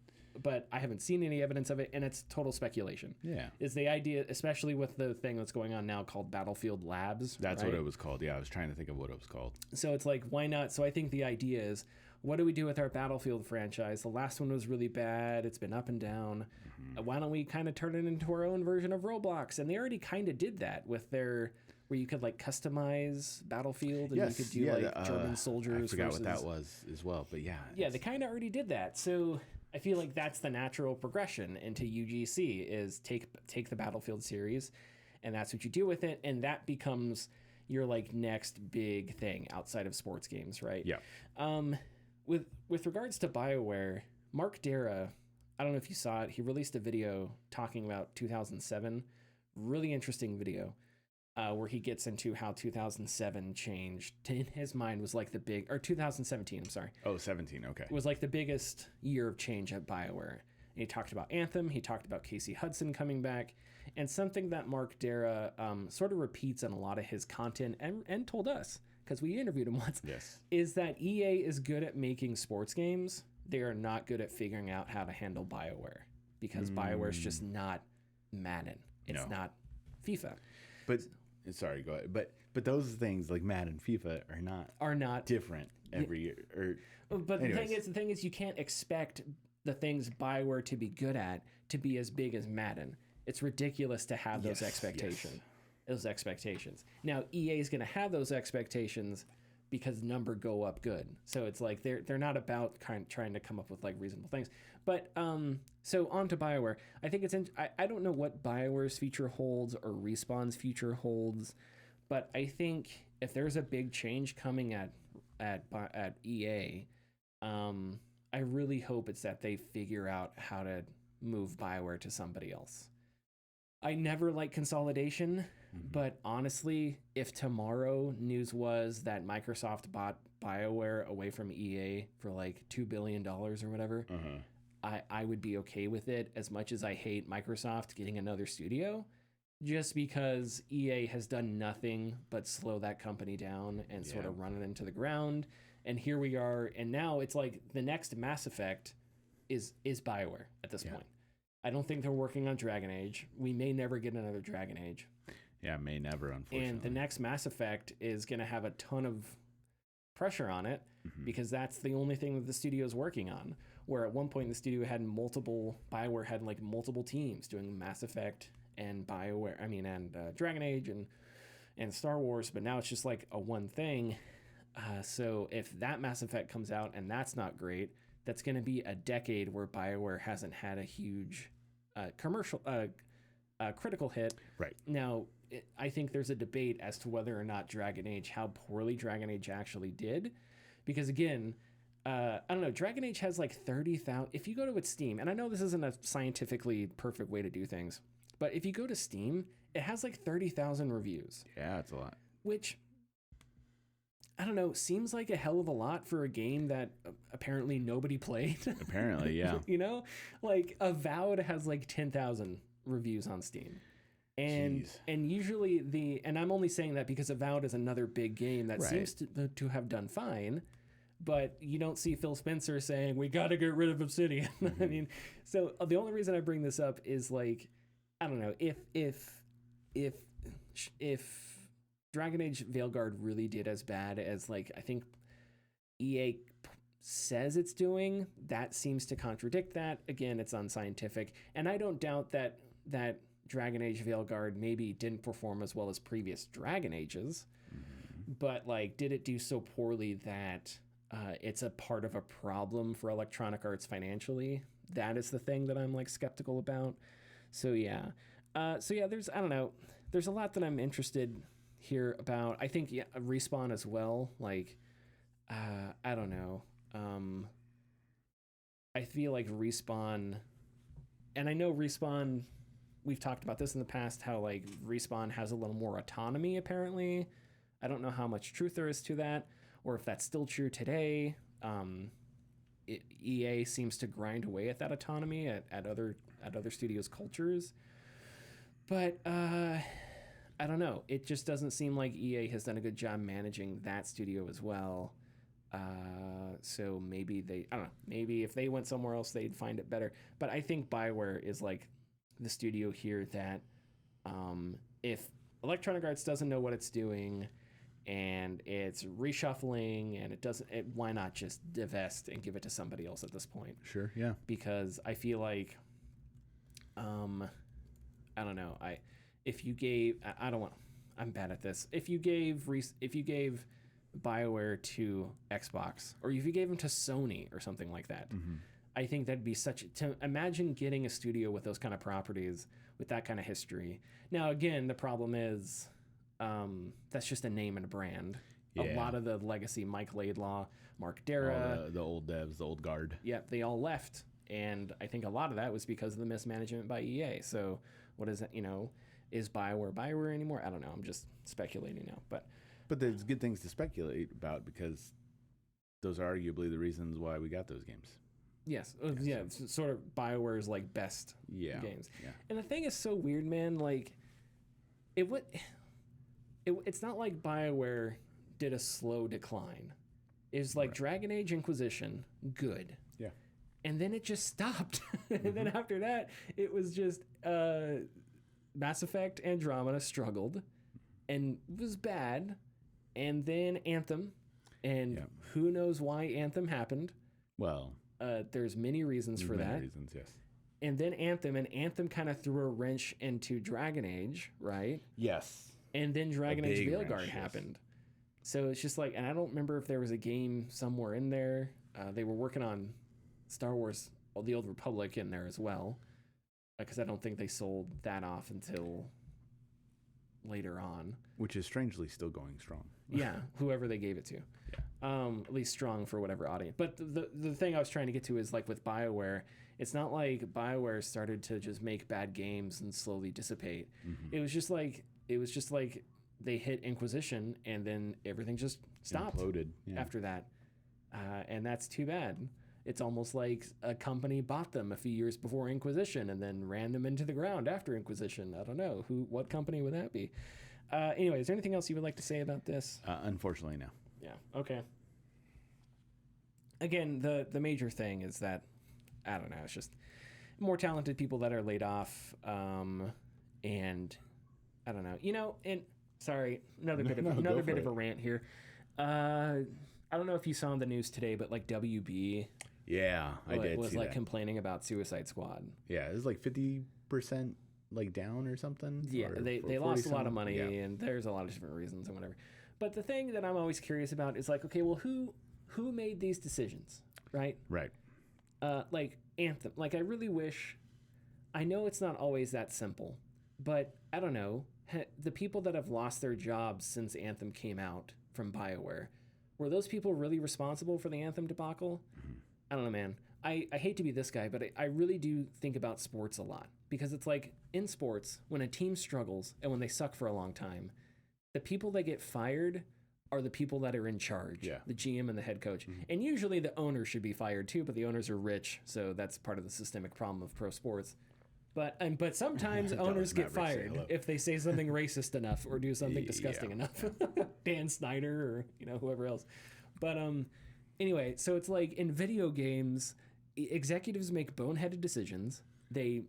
but I haven't seen any evidence of it, and it's total speculation. Yeah. Is the idea, especially with the thing that's going on now called Battlefield Labs. That's right? what it was called. Yeah, I was trying to think of what it was called. So it's like, why not? So I think the idea is, what do we do with our Battlefield franchise? The last one was really bad. It's been up and down. Why don't we kind of turn it into our own version of Roblox? And they already kind of did that with their, where you could like customize Battlefield and you could do like German soldiers. I forgot what that was as well, but yeah. Yeah, they kind of already did that. So I feel like that's the natural progression into UGC, is take the Battlefield series, and that's what you do with it. And that becomes your like next big thing outside of sports games, right? Yeah. With regards to BioWare, Mark Dara, I don't know if you saw it, he released a video talking about 2007. Really interesting video, where he gets into how 2007 changed. In his mind was like 2017, I'm sorry. Oh, 17, okay. It was like the biggest year of change at BioWare. And he talked about Anthem, he talked about Casey Hudson coming back, and something that Mark Dara sort of repeats in a lot of his content and told us, because we interviewed him once, is that EA is good at making sports games. They are not good at figuring out how to handle BioWare, because BioWare is just not Madden. It's not FIFA. But sorry, go ahead. But those things like Madden, FIFA are not different every year. But the thing is, you can't expect the things BioWare to be good at to be as big as Madden. It's ridiculous to have those expectations. Those expectations. Now EA is going to have those expectations because number go up good. So it's like they're not about trying to come up with like reasonable things. But so on to BioWare. I think I don't know what BioWare's future holds or Respawn's future holds, but I think if there's a big change coming at EA, I really hope it's that they figure out how to move BioWare to somebody else. I never like consolidation, but honestly, if tomorrow news was that Microsoft bought BioWare away from EA for like $2 billion or whatever, I would be okay with it, as much as I hate Microsoft getting another studio, just because EA has done nothing but slow that company down and sort of run it into the ground. And here we are, and now it's like the next Mass Effect is BioWare at this point. I don't think they're working on Dragon Age. We may never get another Dragon Age. Yeah, may never, unfortunately. And the next Mass Effect is going to have a ton of pressure on it, because that's the only thing that the studio is working on. Where at one point the studio had BioWare had like multiple teams doing Mass Effect and Dragon Age and Star Wars, but now it's just like a one thing. So if that Mass Effect comes out and that's not great, that's going to be a decade where BioWare hasn't had a huge critical hit. Right. Now, I think there's a debate as to whether or not Dragon Age, how poorly Dragon Age actually did. Because again, I don't know, Dragon Age has like 30,000. If you go to its Steam, and I know this isn't a scientifically perfect way to do things, but if you go to Steam, it has like 30,000 reviews. Yeah, it's a lot. Which, I don't know, seems like a hell of a lot for a game that apparently nobody played. Apparently, yeah. You know, like Avowed has like 10,000 reviews on Steam. And Jeez. and usually and I'm only saying that because Avowed is another big game that seems to have done fine, but you don't see Phil Spencer saying we got to get rid of Obsidian. I mean, so the only reason I bring this up is like, I don't know, if Dragon Age Veilguard really did as bad as like I think EA says it's doing, that seems to contradict that. Again, it's unscientific, and I don't doubt that Dragon Age Veilguard maybe didn't perform as well as previous Dragon Ages, but like, did it do so poorly that it's a part of a problem for Electronic Arts financially? That is the thing that I'm like skeptical about. So yeah, there's, I don't know, there's a lot that I'm interested here about. I think Respawn as well. Like, I don't know. I feel like Respawn, and I know Respawn, we've talked about this in the past, how like Respawn has a little more autonomy apparently. I don't know how much truth there is to that, or if that's still true today. EA seems to grind away at that autonomy at other studios' cultures, but I don't know. It just doesn't seem like EA has done a good job managing that studio as well. So maybe I don't know. Maybe if they went somewhere else, they'd find it better. But I think BioWare is like the studio here that if Electronic Arts doesn't know what it's doing and it's reshuffling and why not just divest and give it to somebody else at this point? Sure, yeah. Because I feel like I don't know, I'm bad at this. If you gave BioWare to Xbox, or if you gave them to Sony or something like that, I think that'd be to imagine getting a studio with those kind of properties, with that kind of history. Now, again, the problem is that's just a name and a brand. Yeah. A lot of the legacy, Mike Laidlaw, Mark Dara, the old devs, the old guard. Yeah, they all left. And I think a lot of that was because of the mismanagement by EA. So what is that, is BioWare anymore? I don't know. I'm just speculating now. But there's good things to speculate about, because those are arguably the reasons why we got those games. Yes. Yeah. It's sort of BioWare's like best games. Yeah. And the thing is so weird, man. Like it's not like BioWare did a slow decline. It's like Dragon Age Inquisition, good. Yeah. And then it just stopped. And then after that, it was just Mass Effect Andromeda struggled and was bad. And then Anthem. And who knows why Anthem happened. Well, there's many reasons for that. Many reasons, yes. And then Anthem kind of threw a wrench into Dragon Age, right? Yes. And then Dragon Age Veilguard happened. So it's just like, and I don't remember if there was a game somewhere in there. They were working on Star Wars, The Old Republic in there as well, because I don't think they sold that off until later on. Which is strangely still going strong. Yeah, whoever they gave it to. Yeah. At least strong for whatever audience. But the thing I was trying to get to is like with BioWare, it's not like BioWare started to just make bad games and slowly dissipate. Mm-hmm. It was just like they hit Inquisition and then everything just stopped. Imploded. After that. And that's too bad. It's almost like a company bought them a few years before Inquisition and then ran them into the ground after Inquisition. I don't know. What company would that be? Anyway, is there anything else you would like to say about this? Unfortunately, no. Yeah. Okay. Again, the major thing is that, I don't know, it's just more talented people that are laid off. And I don't know, and sorry, another bit of a rant here. I don't know if you saw in the news today, but like WB. Yeah, I did. Was see like that. complaining about Suicide Squad. Yeah, it was like 50% like down or something. Yeah, they lost a lot of money, and there's a lot of different reasons and whatever. But the thing that I'm always curious about is like, okay, well, who made these decisions, right? Right. Like Anthem. Like, I really wish. I know it's not always that simple, but I don't know. The people that have lost their jobs since Anthem came out from BioWare, were those people really responsible for the Anthem debacle? Mm-hmm. I don't know, man. I hate to be this guy, but I really do think about sports a lot, because it's like in sports, when a team struggles and when they suck for a long time, the people that get fired are the people that are in charge, Yeah. the GM and the head coach. And usually the owner should be fired too, but the owners are rich, so that's part of the systemic problem of pro sports. But sometimes owners get fired if they say something racist enough or do something disgusting enough. Dan Snyder or whoever else. But anyway, so it's like in video games, executives make boneheaded decisions. They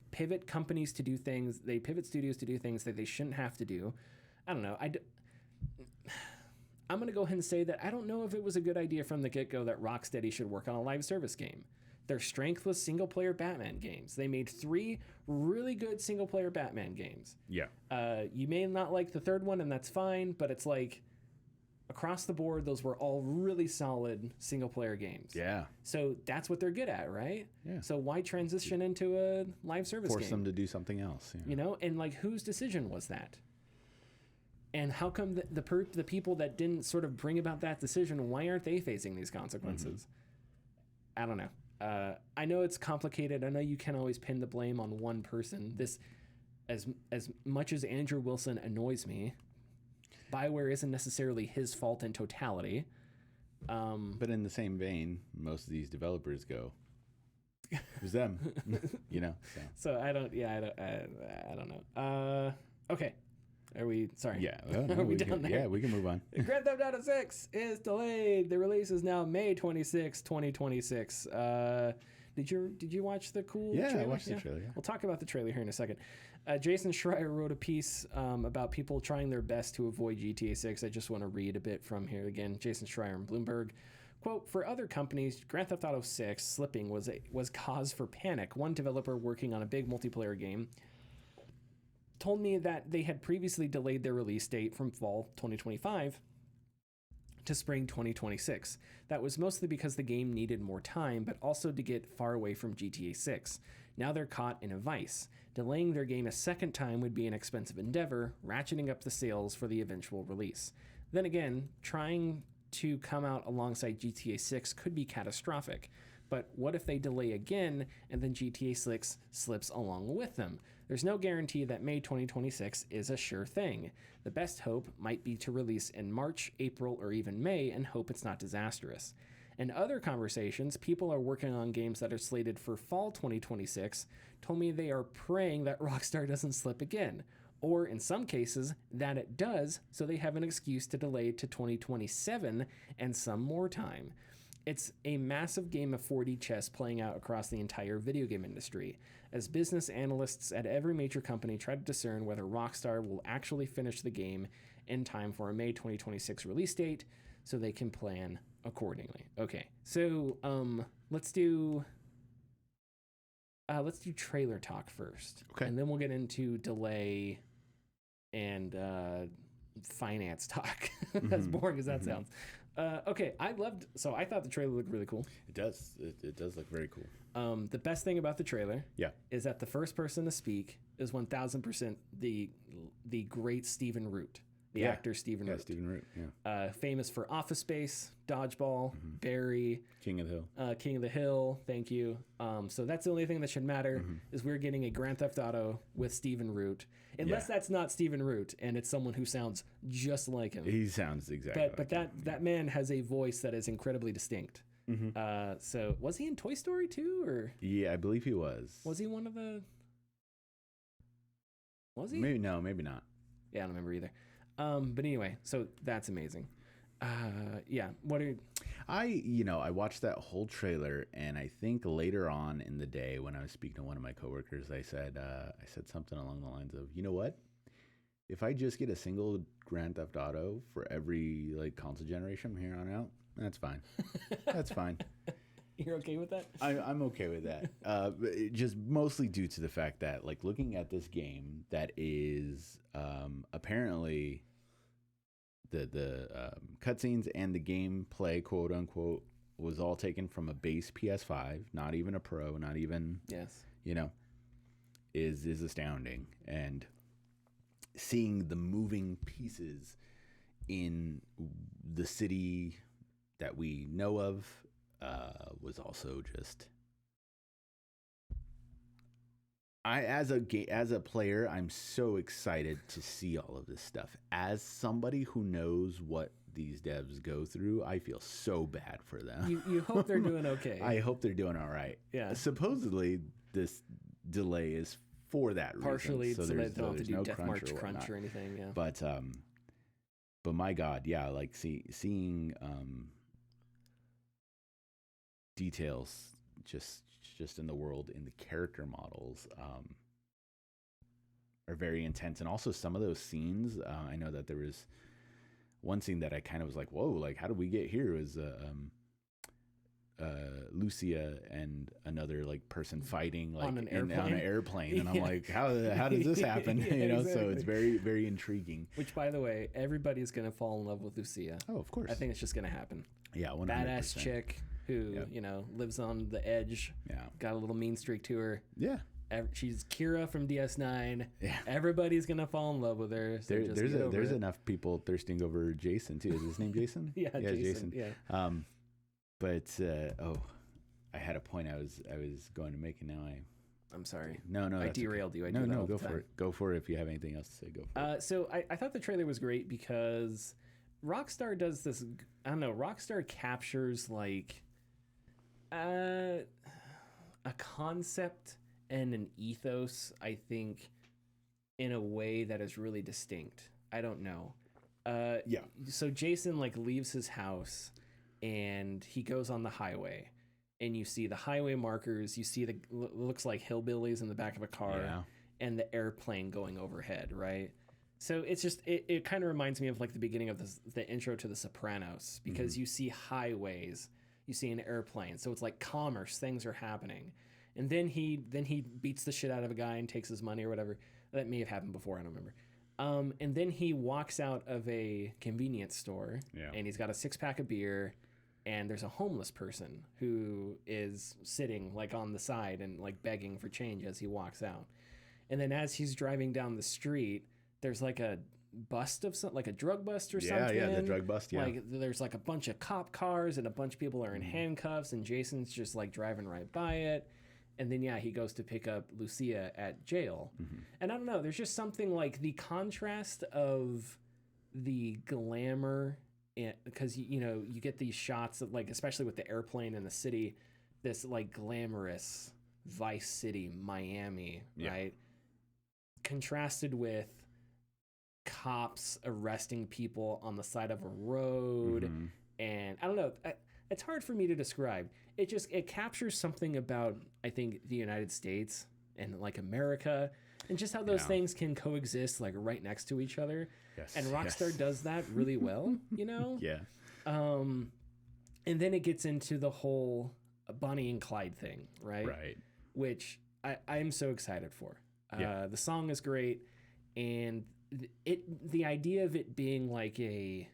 pivot companies to do things. They pivot studios to do things that they shouldn't have to do. I don't know. I'm going to go ahead and say that I don't know if it was a good idea from the get-go that Rocksteady should work on a live service game. Their strength was single-player Batman games. They made 3 really good single-player Batman games. Yeah. You may not like the third one, and that's fine, but it's like across the board, those were all really solid single-player games. Yeah. So that's what they're good at, right? Yeah. So why transition into a live service game? Force them to do something else. And like whose decision was that? And how come the people that didn't sort of bring about that decision, why aren't they facing these consequences? I don't know. I know it's complicated. I know you can't always pin the blame on one person. This, as much as Andrew Wilson annoys me, BioWare isn't necessarily his fault in totality. But in the same vein, most of these developers go, it was them, So I don't know. Okay. Are we, sorry. Yeah. Are we done there? Yeah, we can move on. Grand Theft Auto 6 is delayed. The release is now May 26, 2026. Did you watch the cool trailer? I watched the trailer, yeah. We'll talk about the trailer here in a second. Jason Schreier wrote a piece about people trying their best to avoid GTA 6. I just want to read a bit from here again. Jason Schreier in Bloomberg. Quote, for other companies, Grand Theft Auto 6 slipping was cause for panic. One developer working on a big multiplayer game told me that they had previously delayed their release date from fall 2025 to spring 2026. That was mostly because the game needed more time, but also to get far away from GTA 6. Now they're caught in a vice. Delaying their game a second time would be an expensive endeavor, ratcheting up the sales for the eventual release. Then again, trying to come out alongside GTA 6 could be catastrophic. But what if they delay again and then GTA 6 slips along with them? There's no guarantee that May 2026 is a sure thing. The best hope might be to release in March, April, or even May and hope it's not disastrous. In other conversations, people are working on games that are slated for fall 2026 told me they are praying that Rockstar doesn't slip again, or in some cases that it does, so they have an excuse to delay to 2027 and some more time. It's a massive game of 4D chess playing out across the entire video game industry, as business analysts at every major company try to discern whether Rockstar will actually finish the game in time for a May 2026 release date so they can plan accordingly. Okay, so let's do trailer talk first. Okay. And then we'll get into delay and finance talk. As boring as that sounds. Okay, I thought the trailer looked really cool. It does. It does look very cool. The best thing about the trailer is that the first person to speak is 1000% the great Stephen Root, the actor Stephen Root. Stephen Root, famous for Office Space, Dodgeball, Barry. King of the Hill. King of the Hill, thank you. So that's the only thing that should matter is we're getting a Grand Theft Auto with Stephen Root. Unless that's not Stephen Root and it's someone who sounds just like him. He sounds exactly like him. But that man has a voice that is incredibly distinct. So was he in Toy Story too, or? Yeah, I believe he was. Was he one of the? Was he? Maybe not. Yeah, I don't remember either. But anyway, so that's amazing. What are I watched that whole trailer, and I think later on in the day when I was speaking to one of my coworkers, I said something along the lines of, you know what? If I just get a single Grand Theft Auto for every console generation from here on out, that's fine. That's fine. You're okay with that? I'm okay with that. Just mostly due to the fact that looking at this game that is apparently the cutscenes and the gameplay, quote unquote, was all taken from a base PS5, not even a Pro, not even is astounding. And seeing the moving pieces in the city that we know of was also just. As a player, I'm so excited to see all of this stuff. As somebody who knows what these devs go through, I feel so bad for them. You hope they're doing okay. I hope they're doing all right. Yeah. Supposedly, this delay is for that partially reason. So they don't have to do no Death March crunch or anything. Yeah. But my God, yeah, like seeing details just in the world, in the character models, are very intense. And also some of those scenes, I know that there was one scene that I kind of was like, whoa, like how did we get here? It was Lucia and another like person fighting like on an airplane. And I'm like, how does this happen? Yeah, you know, exactly. So it's very, very intriguing. Which, by the way, everybody's gonna fall in love with Lucia. Oh, of course. I think it's just gonna happen. Yeah, 100%. Badass chick who lives on the edge. Yeah, got a little mean streak to her. Yeah. She's Kira from DS9. Yeah, everybody's gonna fall in love with her. So there's enough people thirsting over Jason too. Is his name Jason? Yeah, Jason. Yeah. But I had a point I was going to make, and now I'm sorry. No, I derailed you. No, go for it. Go for it. If you have anything else to say, go for it. So I thought the trailer was great because Rockstar does this. I don't know. Rockstar captures like a concept and an ethos, I think, in a way that is really distinct. I don't know. Yeah. So Jason like leaves his house and he goes on the highway, and you see the highway markers. You see the looks like hillbillies in the back of a car, and the airplane going overhead, right? So it's just it kind of reminds me of like the beginning of the intro to The Sopranos, because you see highways, you see an airplane, so it's like commerce, things are happening. And then he beats the shit out of a guy and takes his money or whatever. That may have happened before, I don't remember. And then he walks out of a convenience store, and he's got a 6-pack of beer, and there's a homeless person who is sitting like on the side and like begging for change as he walks out. And then as he's driving down the street, there's like a bust of something, like a drug bust or something. Yeah, the drug bust, yeah. Like there's like a bunch of cop cars and a bunch of people are in handcuffs, and Jason's just like driving right by it. And then, he goes to pick up Lucia at jail. And I don't know, there's just something like the contrast of the glamour, because, you get these shots of like, especially with the airplane in the city, this like glamorous Vice City, Miami, right? Contrasted with cops arresting people on the side of a road. And I don't know, it's hard for me to describe. It captures something about, I think, the United States and like America, and just how those things can coexist like right next to each other. Yes, and Rockstar does that really well, Yeah. And then it gets into the whole Bonnie and Clyde thing, right? Right. Which I'm so excited for. The song is great, and the idea of it being like a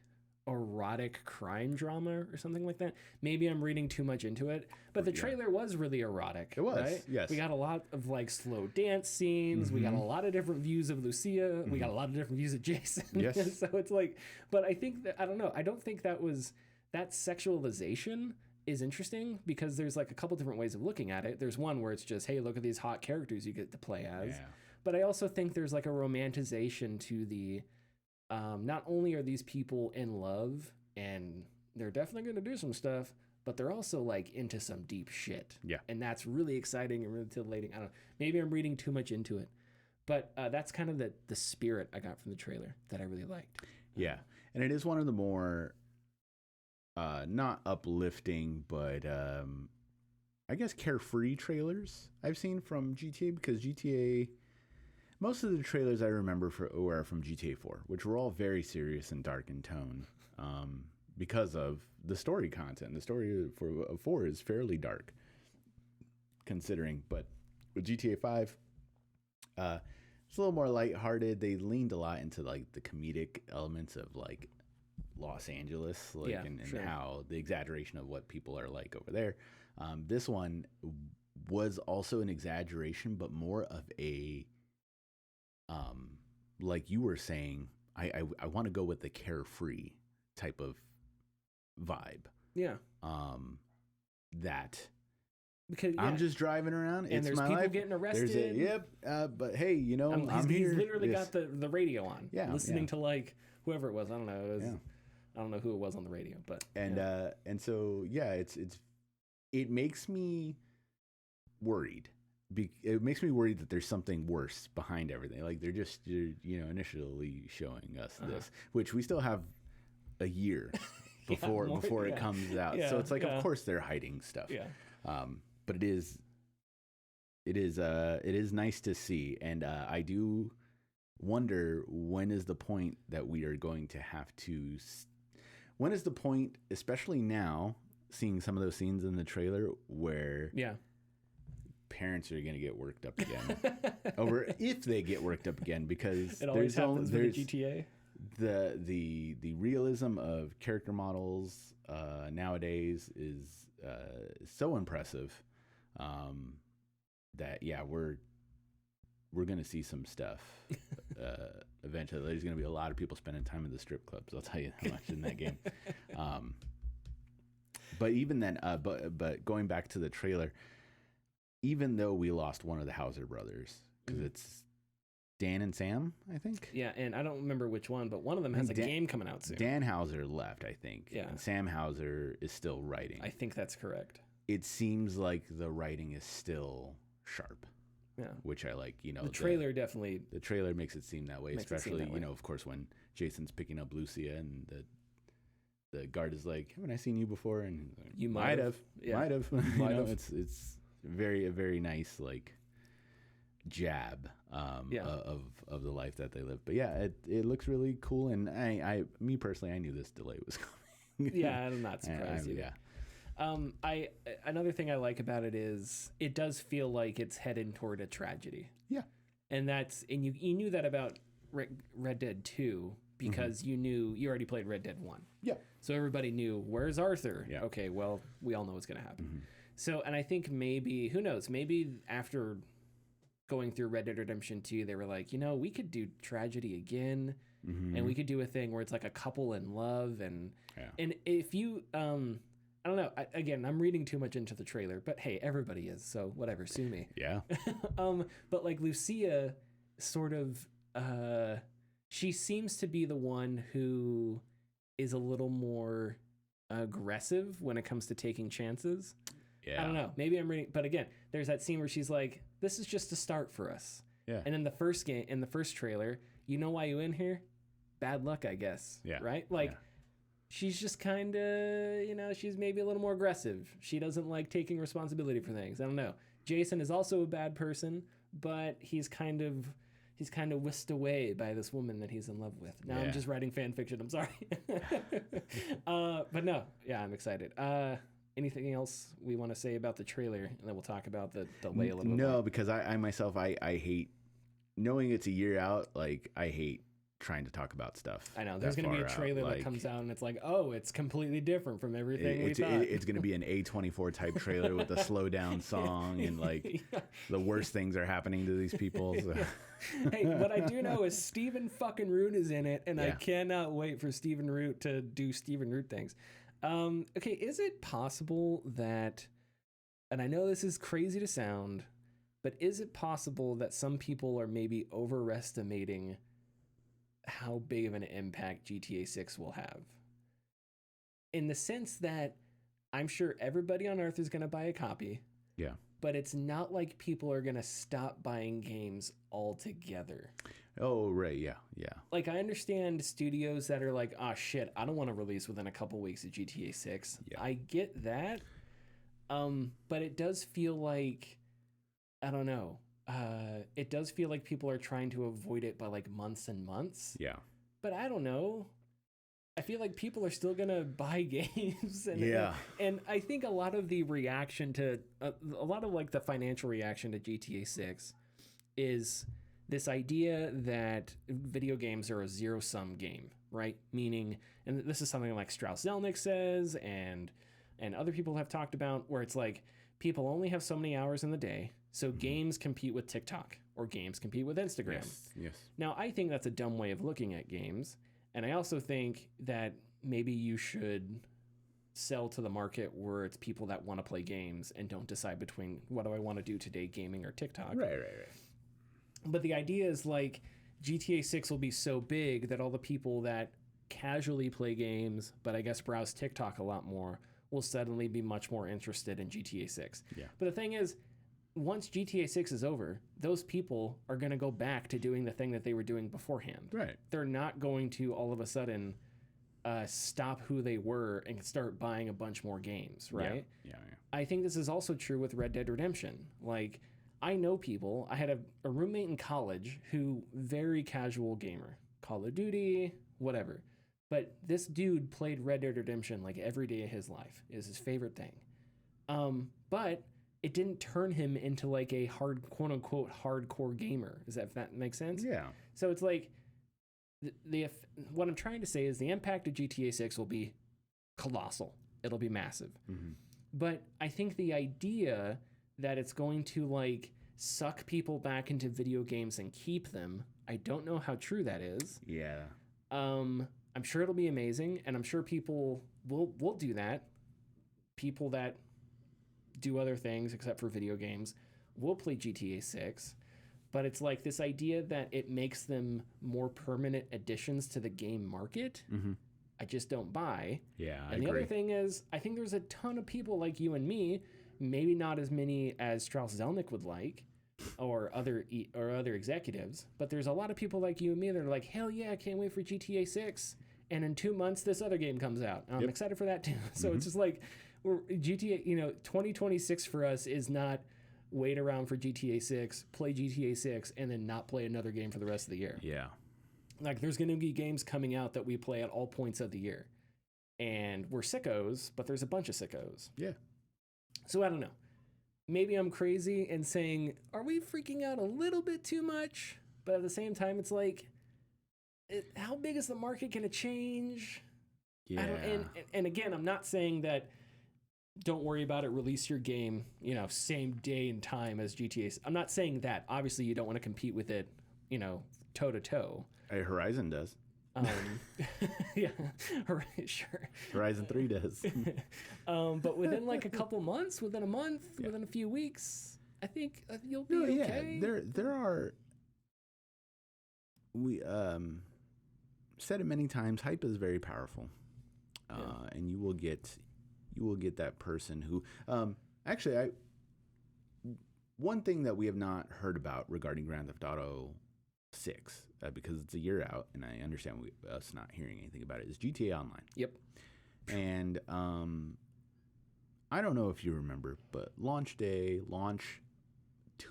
erotic crime drama or something like that. Maybe I'm reading too much into it, but the trailer was really erotic. It was, right? yes. We got a lot of like slow dance scenes. We got a lot of different views of Lucia. We got a lot of different views of Jason. Yes. So it's like, but I think that, I don't know. I don't think that sexualization is interesting, because there's like a couple different ways of looking at it. There's one where it's just, hey, look at these hot characters you get to play as. Yeah. But I also think there's like a romanticization to the, not only are these people in love and they're definitely going to do some stuff, but they're also like into some deep shit. Yeah. And that's really exciting and really titillating. I don't know. Maybe I'm reading too much into it, but that's kind of the spirit I got from the trailer that I really liked. Yeah. And it is one of the more, not uplifting, but I guess carefree trailers I've seen from GTA, because GTA... Most of the trailers I remember were from GTA 4, which were all very serious and dark in tone, because of the story content. The story of 4 is fairly dark, considering. But with GTA 5, it's a little more lighthearted. They leaned a lot into like the comedic elements of like Los Angeles, and how the exaggeration of what people are like over there. This one was also an exaggeration, but more of a like you were saying, I want to go with the carefree type of vibe. Yeah. That because I'm just driving around, and it's there's my people life. getting arrested. But hey, I'm he's here. He's literally got the radio on, listening to like whoever it was. I don't know. It was I don't know who it was on the radio, but and so yeah, it makes me worried. It makes me worried that there's something worse behind everything. Like they're initially showing us this, which we still have a year before it comes out. So it's like, of course they're hiding stuff. Yeah. But it is nice to see, and I do wonder when is the point that we are going to have to. When is the point, especially now, seeing some of those scenes in the trailer where parents are going to get worked up again over if they get worked up again, because it always happens with the GTA. The realism of character models nowadays is so impressive that we're going to see some stuff eventually. There's going to be a lot of people spending time in the strip clubs, I'll tell you how much, in that game. But even then, but going back to the trailer, even though we lost one of the Hauser brothers, because it's Dan and Sam, I think. Yeah, and I don't remember which one, but one of them has a game coming out soon. Dan Hauser left, I think. Yeah. And Sam Hauser is still writing. I think that's correct. It seems like the writing is still sharp. Yeah. Which I like, The trailer definitely. The trailer makes it seem that way, especially, of course, when Jason's picking up Lucia and the guard is like, haven't I seen you before? And you might have. Yeah. Might have. It's a very nice, like, jab of the life that they live. But yeah, it looks really cool, and me personally, I knew this delay was coming. Yeah, I'm not surprised either. Yeah. Another thing I like about it is it does feel like it's headed toward a tragedy. Yeah. And you knew that about Red Dead 2 because you already played Red Dead 1. Yeah. So everybody knew, where's Arthur? Yeah. Okay, well, we all know what's going to happen. So, and I think maybe, who knows, maybe after going through Red Dead Redemption 2, they were like, we could do tragedy again, and we could do a thing where it's like a couple in love, and if you, I don't know, again, I'm reading too much into the trailer, but hey, everybody is, so whatever, sue me. Yeah. But like Lucia sort of, she seems to be the one who is a little more aggressive when it comes to taking chances. Yeah. I don't know. Maybe I'm reading, but again, there's that scene where she's like, "This is just a start for us." Yeah. And in the first trailer, you know why you in here? Bad luck, I guess. Yeah. Right? Like, she's just kind of, she's maybe a little more aggressive. She doesn't like taking responsibility for things. I don't know. Jason is also a bad person, but he's kind of whisked away by this woman that he's in love with. Now I'm just writing fan fiction. I'm sorry. But no, yeah, I'm excited. Anything else we want to say about the trailer, and then we'll talk about the delay a little bit? No, because I myself, I hate knowing it's a year out. Like, I hate trying to talk about stuff. I know there's going to be a trailer that comes out, and it's like, oh, it's completely different from everything we thought. It's going to be an A24 type trailer with a slow down song, and like the worst things are happening to these people. So. Hey, what I do know is Stephen fucking Root is in it, and I cannot wait for Stephen Root to do Stephen Root things. Okay, is it possible that, and I know this is crazy to sound, but is it possible that some people are maybe overestimating how big of an impact GTA 6 will have? In the sense that I'm sure everybody on Earth is going to buy a copy. Yeah. But it's not like people are going to stop buying games altogether. Oh, right. Yeah. Yeah. Like, I understand studios that are like, oh, shit, I don't want to release within a couple weeks of GTA 6. Yeah. I get that. But it does feel like, I don't know. It does feel like people are trying to avoid it by like months and months. Yeah. But I don't know. I feel like people are still going to buy games. And I think a lot of the reaction to, a lot of like the financial reaction to GTA 6 is this idea that video games are a zero-sum game, right? Meaning, and this is something like Strauss-Zelnick says, and other people have talked about, where it's like, people only have so many hours in the day, so games compete with TikTok, or games compete with Instagram. Yes. Now, I think that's a dumb way of looking at games, and I also think that maybe you should sell to the market where it's people that want to play games and don't decide between what do I want to do today, gaming or TikTok. Right. But the idea is like GTA 6 will be so big that all the people that casually play games, but I guess browse TikTok a lot more, will suddenly be much more interested in GTA 6. Yeah. But the thing is, once GTA 6 is over, those people are going to go back to doing the thing that they were doing beforehand. Right. They're not going to all of a sudden stop who they were and start buying a bunch more games, right? Yeah. I think this is also true with Red Dead Redemption. Like, I know people, I had a roommate in college who, very casual gamer, Call of Duty, whatever. But this dude played Red Dead Redemption like every day of his life. It was his favorite thing. But it didn't turn him into like a quote unquote hardcore gamer. If that makes sense? Yeah. So it's like what I'm trying to say is the impact of GTA 6 will be colossal. It'll be massive. Mm-hmm. But I think the idea that it's going to like suck people back into video games and keep them, I don't know how true that is. Yeah. I'm sure it'll be amazing, and I'm sure people will do that. People that do other things except for video games will play GTA 6, but it's like this idea that it makes them more permanent additions to the game market. Mm-hmm. I just don't buy. Yeah, and the other thing is, I think there's a ton of people like you and me, maybe not as many as Strauss Zelnick would like, or other executives, but there's a lot of people like you and me that are like, hell yeah, I can't wait for GTA 6. And in 2 months, this other game comes out. And I'm excited for that too. So it's just like, GTA, 2026 for us is not wait around for GTA 6, play GTA 6, and then not play another game for the rest of the year. Yeah. Like, there's going to be games coming out that we play at all points of the year. And we're sickos, but there's a bunch of sickos. Yeah. So I don't know. Maybe I'm crazy and saying, are we freaking out a little bit too much? But at the same time, it's like, how big is the market going to change? Yeah. And again, I'm not saying that don't worry about it, release your game, same day and time as GTA. I'm not saying that. Obviously, you don't want to compete with it, toe to toe. Horizon does. Yeah, sure. Horizon 3 does. But within like a couple months, within a month, within a few weeks, I think you'll be okay. Yeah, there are. We said it many times. Hype is very powerful, and you will get that person who. Actually, one thing that we have not heard about regarding Grand Theft Auto 6, because it's a year out, and I understand us not hearing anything about it, is GTA Online. Yep. And I don't know if you remember, but launch 2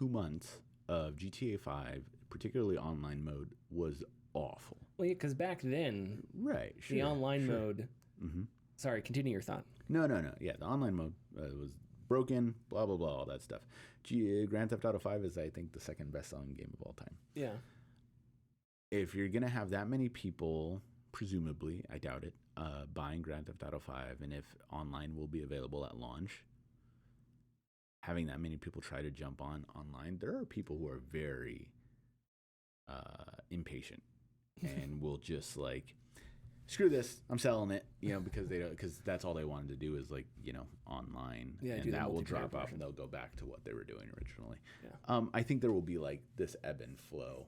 months of GTA 5, particularly online mode, was awful. Well, yeah, because back then, right, the online mode. Mm-hmm. Sorry, continue your thought. No. Yeah, the online mode was broken, blah, blah, blah, all that stuff. Grand Theft Auto 5 is, I think, the second best-selling game of all time. Yeah. If you're going to have that many people, presumably, I doubt it, buying Grand Theft Auto 5, and if online will be available at launch, having that many people try to jump online, there are people who are very impatient and will just like, screw this, I'm selling it, because that's all they wanted to do is online, and that will drop off and they'll go back to what they were doing originally. Yeah. I think there will be like this ebb and flow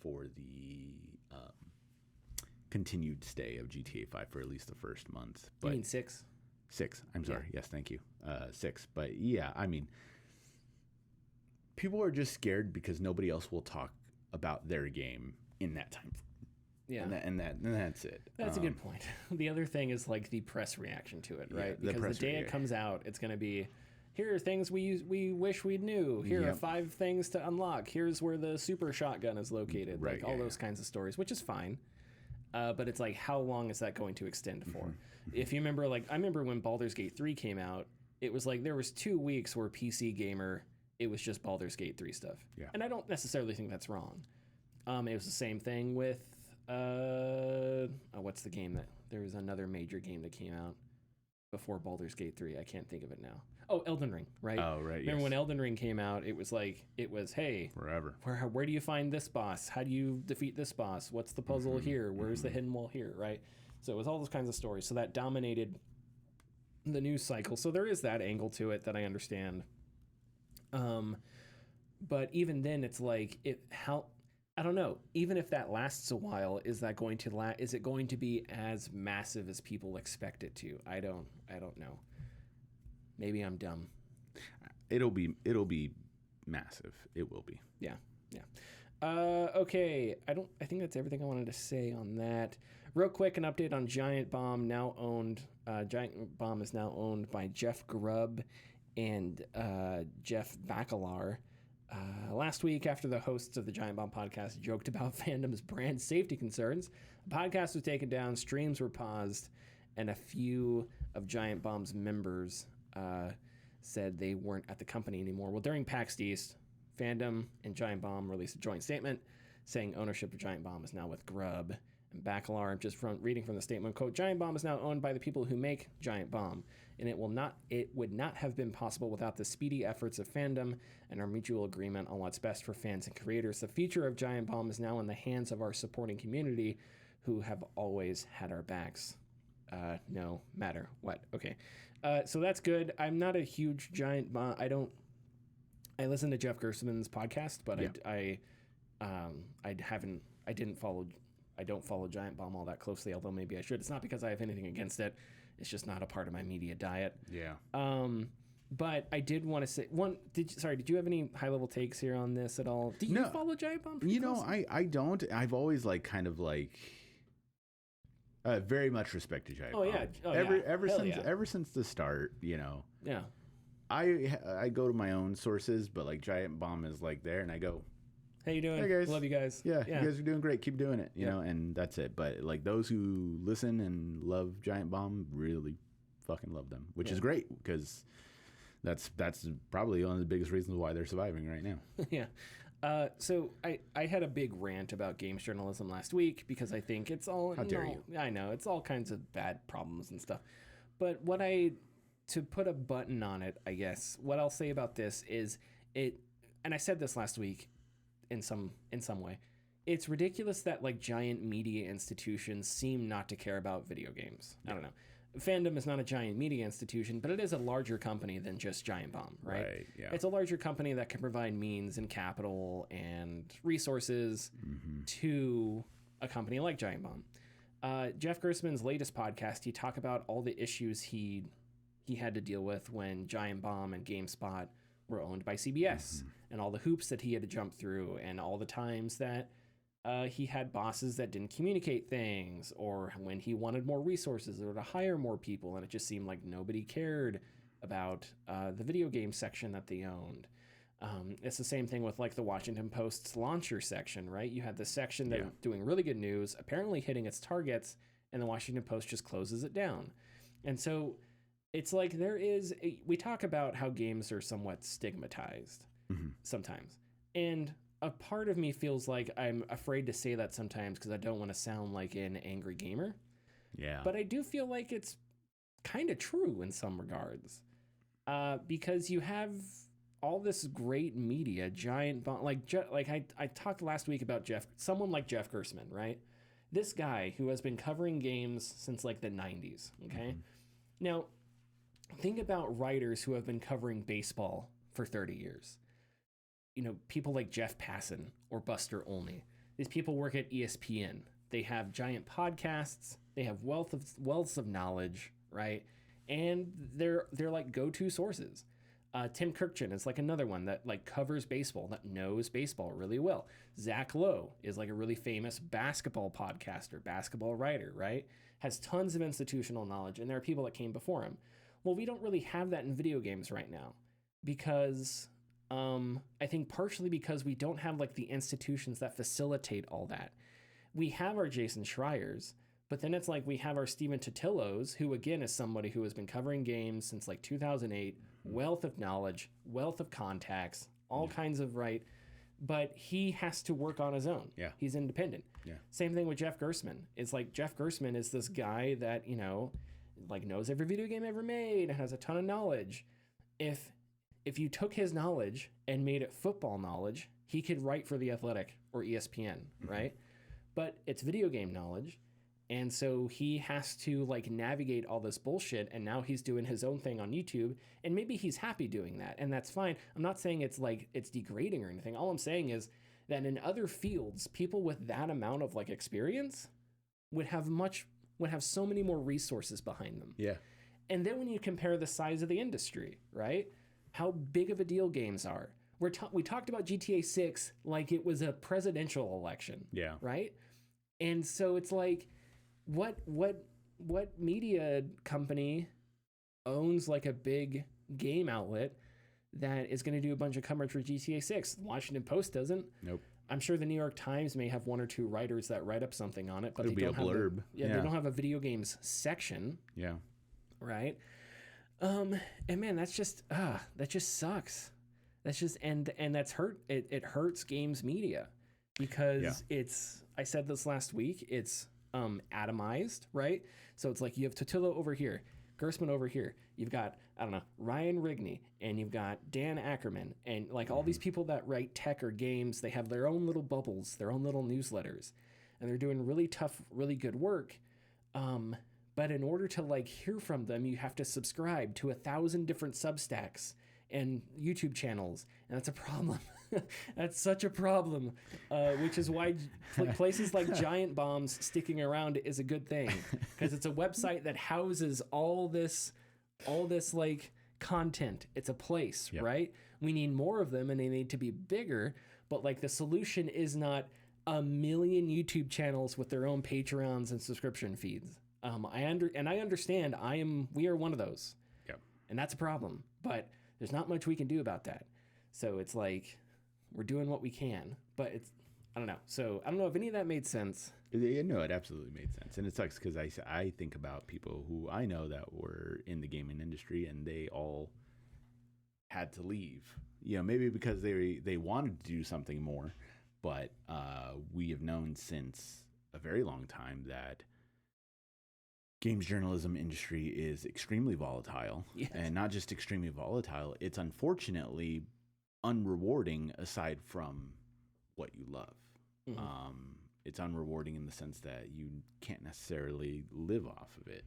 for the continued stay of GTA 5 for at least the first month. But, you mean 6? 6. I'm sorry. Yeah. Yes, thank you. 6. But yeah, I mean, people are just scared because nobody else will talk about their game in that time. Yeah, and that's it. That's a good point. The other thing is like the press reaction to it, right? Yeah, because the day it comes out, it's going to be, here are things we wish we knew. Here are 5 things to unlock. Here's where the super shotgun is located. Right, all those kinds of stories, which is fine. But it's like, how long is that going to extend for? Mm-hmm. If you remember, I remember when Baldur's Gate 3 came out, it was like there was 2 weeks where PC Gamer, it was just Baldur's Gate 3 stuff. Yeah. And I don't necessarily think that's wrong. It was the same thing with what's the game that there was another major game that came out before Baldur's Gate 3. I can't think of it now. Oh, Elden Ring, right? Oh, right. Remember when Elden Ring came out? It was hey, forever. Where do you find this boss? How do you defeat this boss? What's the puzzle here? Where's the hidden wall here? Right. So it was all those kinds of stories. So that dominated the news cycle. So there is that angle to it that I understand. But even then, it's like I don't know. Even if that lasts a while, is that going to is it going to be as massive as people expect it to? I don't know. Maybe I'm dumb. It'll be massive. It will be. Yeah. Okay. I think that's everything I wanted to say on that. Real quick, an update on Giant Bomb. Giant Bomb is now owned by Jeff Grubb and Jeff Bakalar. Last week, after the hosts of the Giant Bomb podcast joked about fandom's brand safety concerns, the podcast was taken down, streams were paused, and a few of Giant Bomb's members said they weren't at the company anymore. Well, during PAX East, Fandom and Giant Bomb released a joint statement saying ownership of Giant Bomb is now with Grubb and Bakalar. Just reading from the statement, quote, Giant Bomb is now owned by the people who make Giant Bomb, and it would not have been possible without the speedy efforts of Fandom and our mutual agreement on what's best for fans and creators. The future of Giant Bomb is now in the hands of our supporting community who have always had our backs. No matter what. Okay. So that's good. I'm not a huge Giant Bomb. I listen to Jeff Gerstmann's podcast, but yeah. I don't follow Giant Bomb all that closely, although maybe I should. It's not because I have anything against it. It's just not a part of my media diet. Yeah. But I did want to say did you have any high level takes here on this at all? Do you follow Giant Bomb? I don't. I've always very much respected Giant Bomb. Ever since the start, Yeah. I go to my own sources, but like Giant Bomb is like there, and I go, "Hey, you doing? Hey guys, love you guys. Yeah, you guys are doing great. Keep doing it. You know." And that's it. But like those who listen and love Giant Bomb really fucking love them, which is great because that's probably one of the biggest reasons why they're surviving right now. Yeah. So I had a big rant about games journalism last week because I think it's all. How dare you? I know it's all kinds of bad problems and stuff, but to put a button on it, I guess what I'll say about this is and I said this last week in some way, it's ridiculous that like giant media institutions seem not to care about video games. I don't know. Fandom is not a giant media institution, but it is a larger company than just Giant Bomb, right? Yeah. It's a larger company that can provide means and capital and resources to a company like Giant Bomb. Jeff Gerstmann's latest podcast, he talked about all the issues he had to deal with when Giant Bomb and GameSpot were owned by CBS and all the hoops that he had to jump through and all the times that he had bosses that didn't communicate things or when he wanted more resources or to hire more people and it just seemed like nobody cared about the video game section that they owned. It's the same thing with like the Washington Post's launcher section, right? You had this section that was doing really good news, apparently hitting its targets, and the Washington Post just closes it down. And so it's like we talk about how games are somewhat stigmatized sometimes. And a part of me feels like I'm afraid to say that sometimes because I don't want to sound like an angry gamer. Yeah. But I do feel like it's kind of true in some regards. Because you have all this great media, Giant Bomb, I talked last week about someone like Jeff Gerstmann, right? This guy who has been covering games since like the 90s, okay? Now, think about writers who have been covering baseball for 30 years. People like Jeff Passan or Buster Olney. These people work at ESPN. They have giant podcasts. They have wealths of knowledge, right? And they're like go-to sources. Tim Kirkchin is like another one that like covers baseball, that knows baseball really well. Zach Lowe is like a really famous basketball podcaster, basketball writer, right? Has tons of institutional knowledge, and there are people that came before him. Well, we don't really have that in video games right now because I think partially because we don't have like the institutions that facilitate all that. We have our Jason Schreiers, but then it's like we have our Stephen Totillos, who again is somebody who has been covering games since like 2008, wealth of knowledge, wealth of contacts, all kinds of right. But he has to work on his own. Yeah. He's independent. Yeah. Same thing with Jeff Gerstmann. It's like Jeff Gerstmann is this guy that, like knows every video game ever made and has a ton of knowledge. If you took his knowledge and made it football knowledge, he could write for The Athletic or ESPN, right? But it's video game knowledge. And so he has to like navigate all this bullshit. And now he's doing his own thing on YouTube. And maybe he's happy doing that. And that's fine. I'm not saying it's like it's degrading or anything. All I'm saying is that in other fields, people with that amount of like experience would have so many more resources behind them. Yeah. And then when you compare the size of the industry, right? How big of a deal games are. We talked about GTA 6 like it was a presidential election. Yeah. Right? And so it's like, what media company owns like a big game outlet that is going to do a bunch of coverage for GTA 6? The Washington Post doesn't. Nope. I'm sure the New York Times may have one or two writers that write up something on it, but It'll be a blurb. They don't have a video games section. Yeah. Right. And man, that just sucks. That's just and that's hurt. It hurts games media because I said this last week. It's atomized, right? So it's like you have Totillo over here, Gersman over here. You've got, I don't know, Ryan Rigney, and you've got Dan Ackerman, and like all these people that write tech or games. They have their own little bubbles, their own little newsletters, and they're doing really tough, really good work. But in order to like hear from them, you have to subscribe to 1,000 different Substacks and YouTube channels, and that's a problem. That's such a problem, which is why places like Giant Bombs sticking around is a good thing, because it's a website that houses all this like content. It's a place, right? We need more of them, and they need to be bigger. But like the solution is not a million YouTube channels with their own Patreons and subscription feeds. I understand. We are one of those, and that's a problem. But there's not much we can do about that. So it's like we're doing what we can, but I don't know. So I don't know if any of that made sense. No, it absolutely made sense, and it sucks because I think about people who I know that were in the gaming industry and they all had to leave. Maybe because they wanted to do something more, but we have known since a very long time that games journalism industry is extremely volatile. Yes. And not just extremely volatile, it's unfortunately unrewarding aside from what you love. Mm-hmm. It's unrewarding in the sense that you can't necessarily live off of it.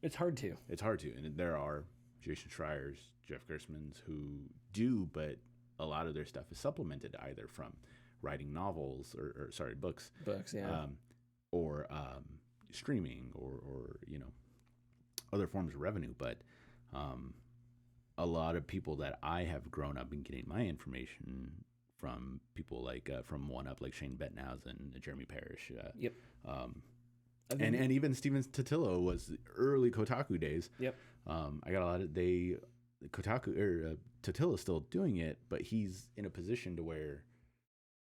It's hard to. And there are Jason Schreier's, Jeff Gersman's who do, but a lot of their stuff is supplemented either from writing novels or books. Books, yeah. Or streaming or other forms of revenue, but a lot of people that I have grown up in getting my information from, people like from One Up, like Shane Bettenhausen, Jeremy Parrish, and even Steven Totillo was early Kotaku days. I got a lot of Kotaku or Totillo's still doing it, but he's in a position to where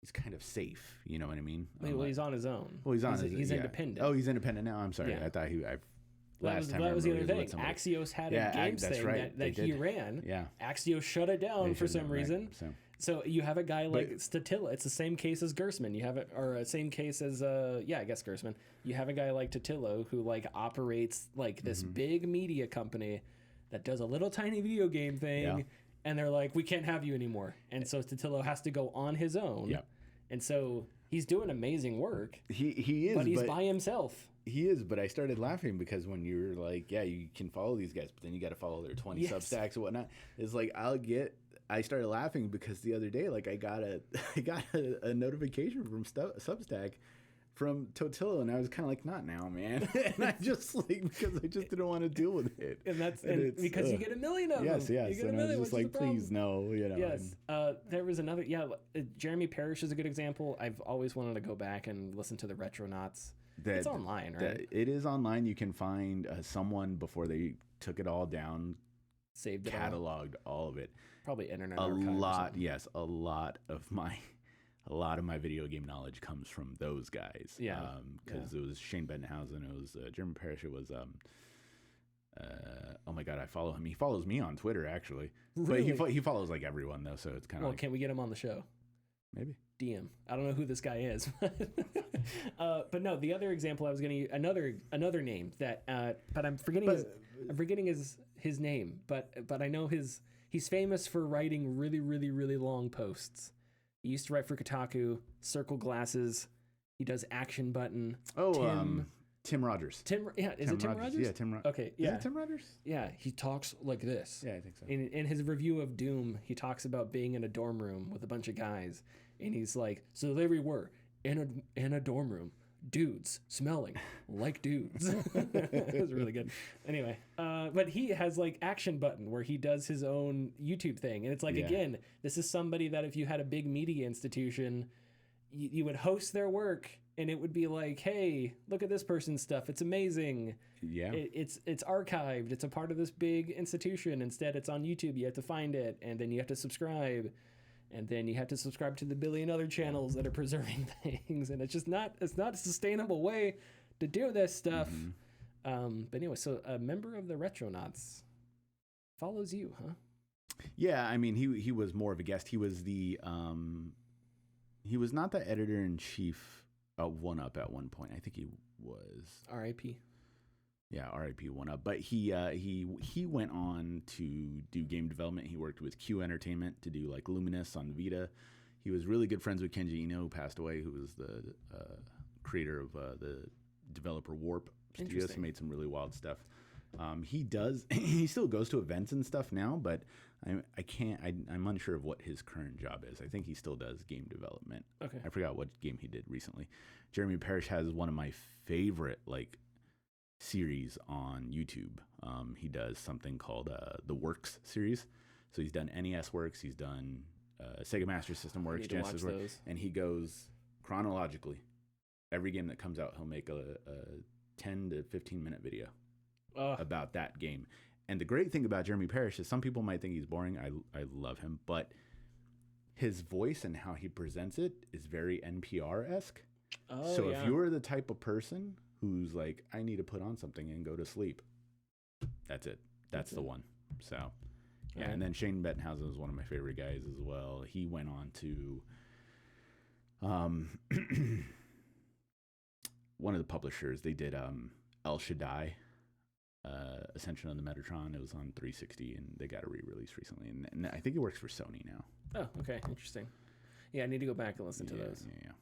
he's kind of safe, you know what I mean? Well, he's on his own. Well, he's independent. Oh, he's independent now. I'm sorry. Yeah. I thought that was the other thing. Axios had a games thing that he ran. Yeah. Axios shut it down for some reason. Right. So you have a guy like Totillo. It's the same case as Gersman. You have it, or same case as I guess Gersman. You have a guy like Totillo who like operates like this big media company that does a little tiny video game thing. Yeah. And they're like, we can't have you anymore. And so Totillo has to go on his own. Yep. And so he's doing amazing work. He is. But he's by himself. He is, but I started laughing because when you're like, you can follow these guys, but then you got to follow their 20 Substacks and whatnot. It's like, I started laughing because the other day, like I got a notification from Substack from Totillo, and I was kind of like, not now, man. And I just because I just didn't want to deal with it. And because you get a million of them. Yes. And I was just like, please, no, Yes. There was another, Jeremy Parrish is a good example. I've always wanted to go back and listen to the Retronauts. It's online, right? It is online. You can find someone before they took it all down, saved it, cataloged all of it. Probably Internet Archive. A lot of my video game knowledge comes from those guys. Yeah. Because it was Shane Bettenhausen, it was Jeremy Parrish, it was oh my God, I follow him. He follows me on Twitter actually. Really? But he follows like everyone though, so it's kind of can we get him on the show? Maybe. DM. I don't know who this guy is. But no, the other example I was going to another name that but I'm forgetting his name, but I know he's famous for writing really, really, really long posts. He used to write for Kotaku, Circle Glasses. He does Action Button. Oh, Tim Rogers. Is it Tim Rogers? Yeah, Tim Rogers. Okay, yeah. Is it Tim Rogers? Yeah, he talks like this. Yeah, I think so. In his review of Doom, he talks about being in a dorm room with a bunch of guys, and he's like, so there we were in a dorm room, dudes smelling like dudes. It was really good. Anyway, but he has like action button where he does his own YouTube thing, and it's like, again, this is somebody that if you had a big media institution, you would host their work, and it would be like, hey, look at this person's stuff, it's amazing. It's archived, it's a part of this big institution. Instead, it's on YouTube, you have to find it, and then you have to subscribe, and then you have to subscribe to the billion other channels that are preserving things, and it's not a sustainable way to do this stuff. But anyway, so a member of the Retronauts follows you, huh? Yeah, I mean, he was more of a guest. He was the he was not the editor-in-chief of 1UP at one point. I think he was R.I.P. Yeah, R.I.P. 1UP. But he went on to do game development. He worked with Q Entertainment to do like Luminous on Vita. He was really good friends with Kenji Ino, who passed away, who was the creator of the developer Warp Studios, who made some really wild stuff. He still goes to events and stuff now, but I'm unsure of what his current job is. I think he still does game development. Okay. I forgot what game he did recently. Jeremy Parrish has one of my favorite series on YouTube. He does something called the Works series. So he's done NES Works, he's done Sega Master System Works, Genesis Works, and he goes chronologically. Every game that comes out, he'll make a 10 to 15 minute video about that game. And the great thing about Jeremy Parrish is some people might think he's boring. I love him, but his voice and how he presents it is very NPR-esque. So if you're the type of person who's like, I need to put on something and go to sleep, that's it. That's the one. So, yeah. Right. And then Shane Bettenhausen is one of my favorite guys as well. He went on to one of the publishers. They did El Shaddai, Ascension on the Metatron. It was on 360, and they got a re-release recently. And I think it works for Sony now. Oh, okay. Interesting. Yeah, I need to go back and listen to those. Yeah.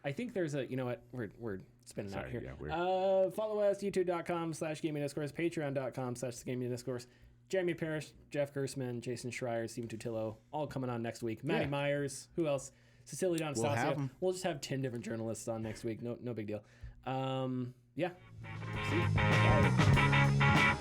I think there's a, you know what, we're spinning out here. Yeah, follow us, youtube.com/gaming discourse, patreon.com/gaming discourse. Jeremy Parrish, Jeff Gersman, Jason Schreier, Steven Tutillo, all coming on next week. Maddie Myers, who else? Cecilia D'Anastasia. We'll just have 10 different journalists on next week. No big deal. Yeah. See you. Bye.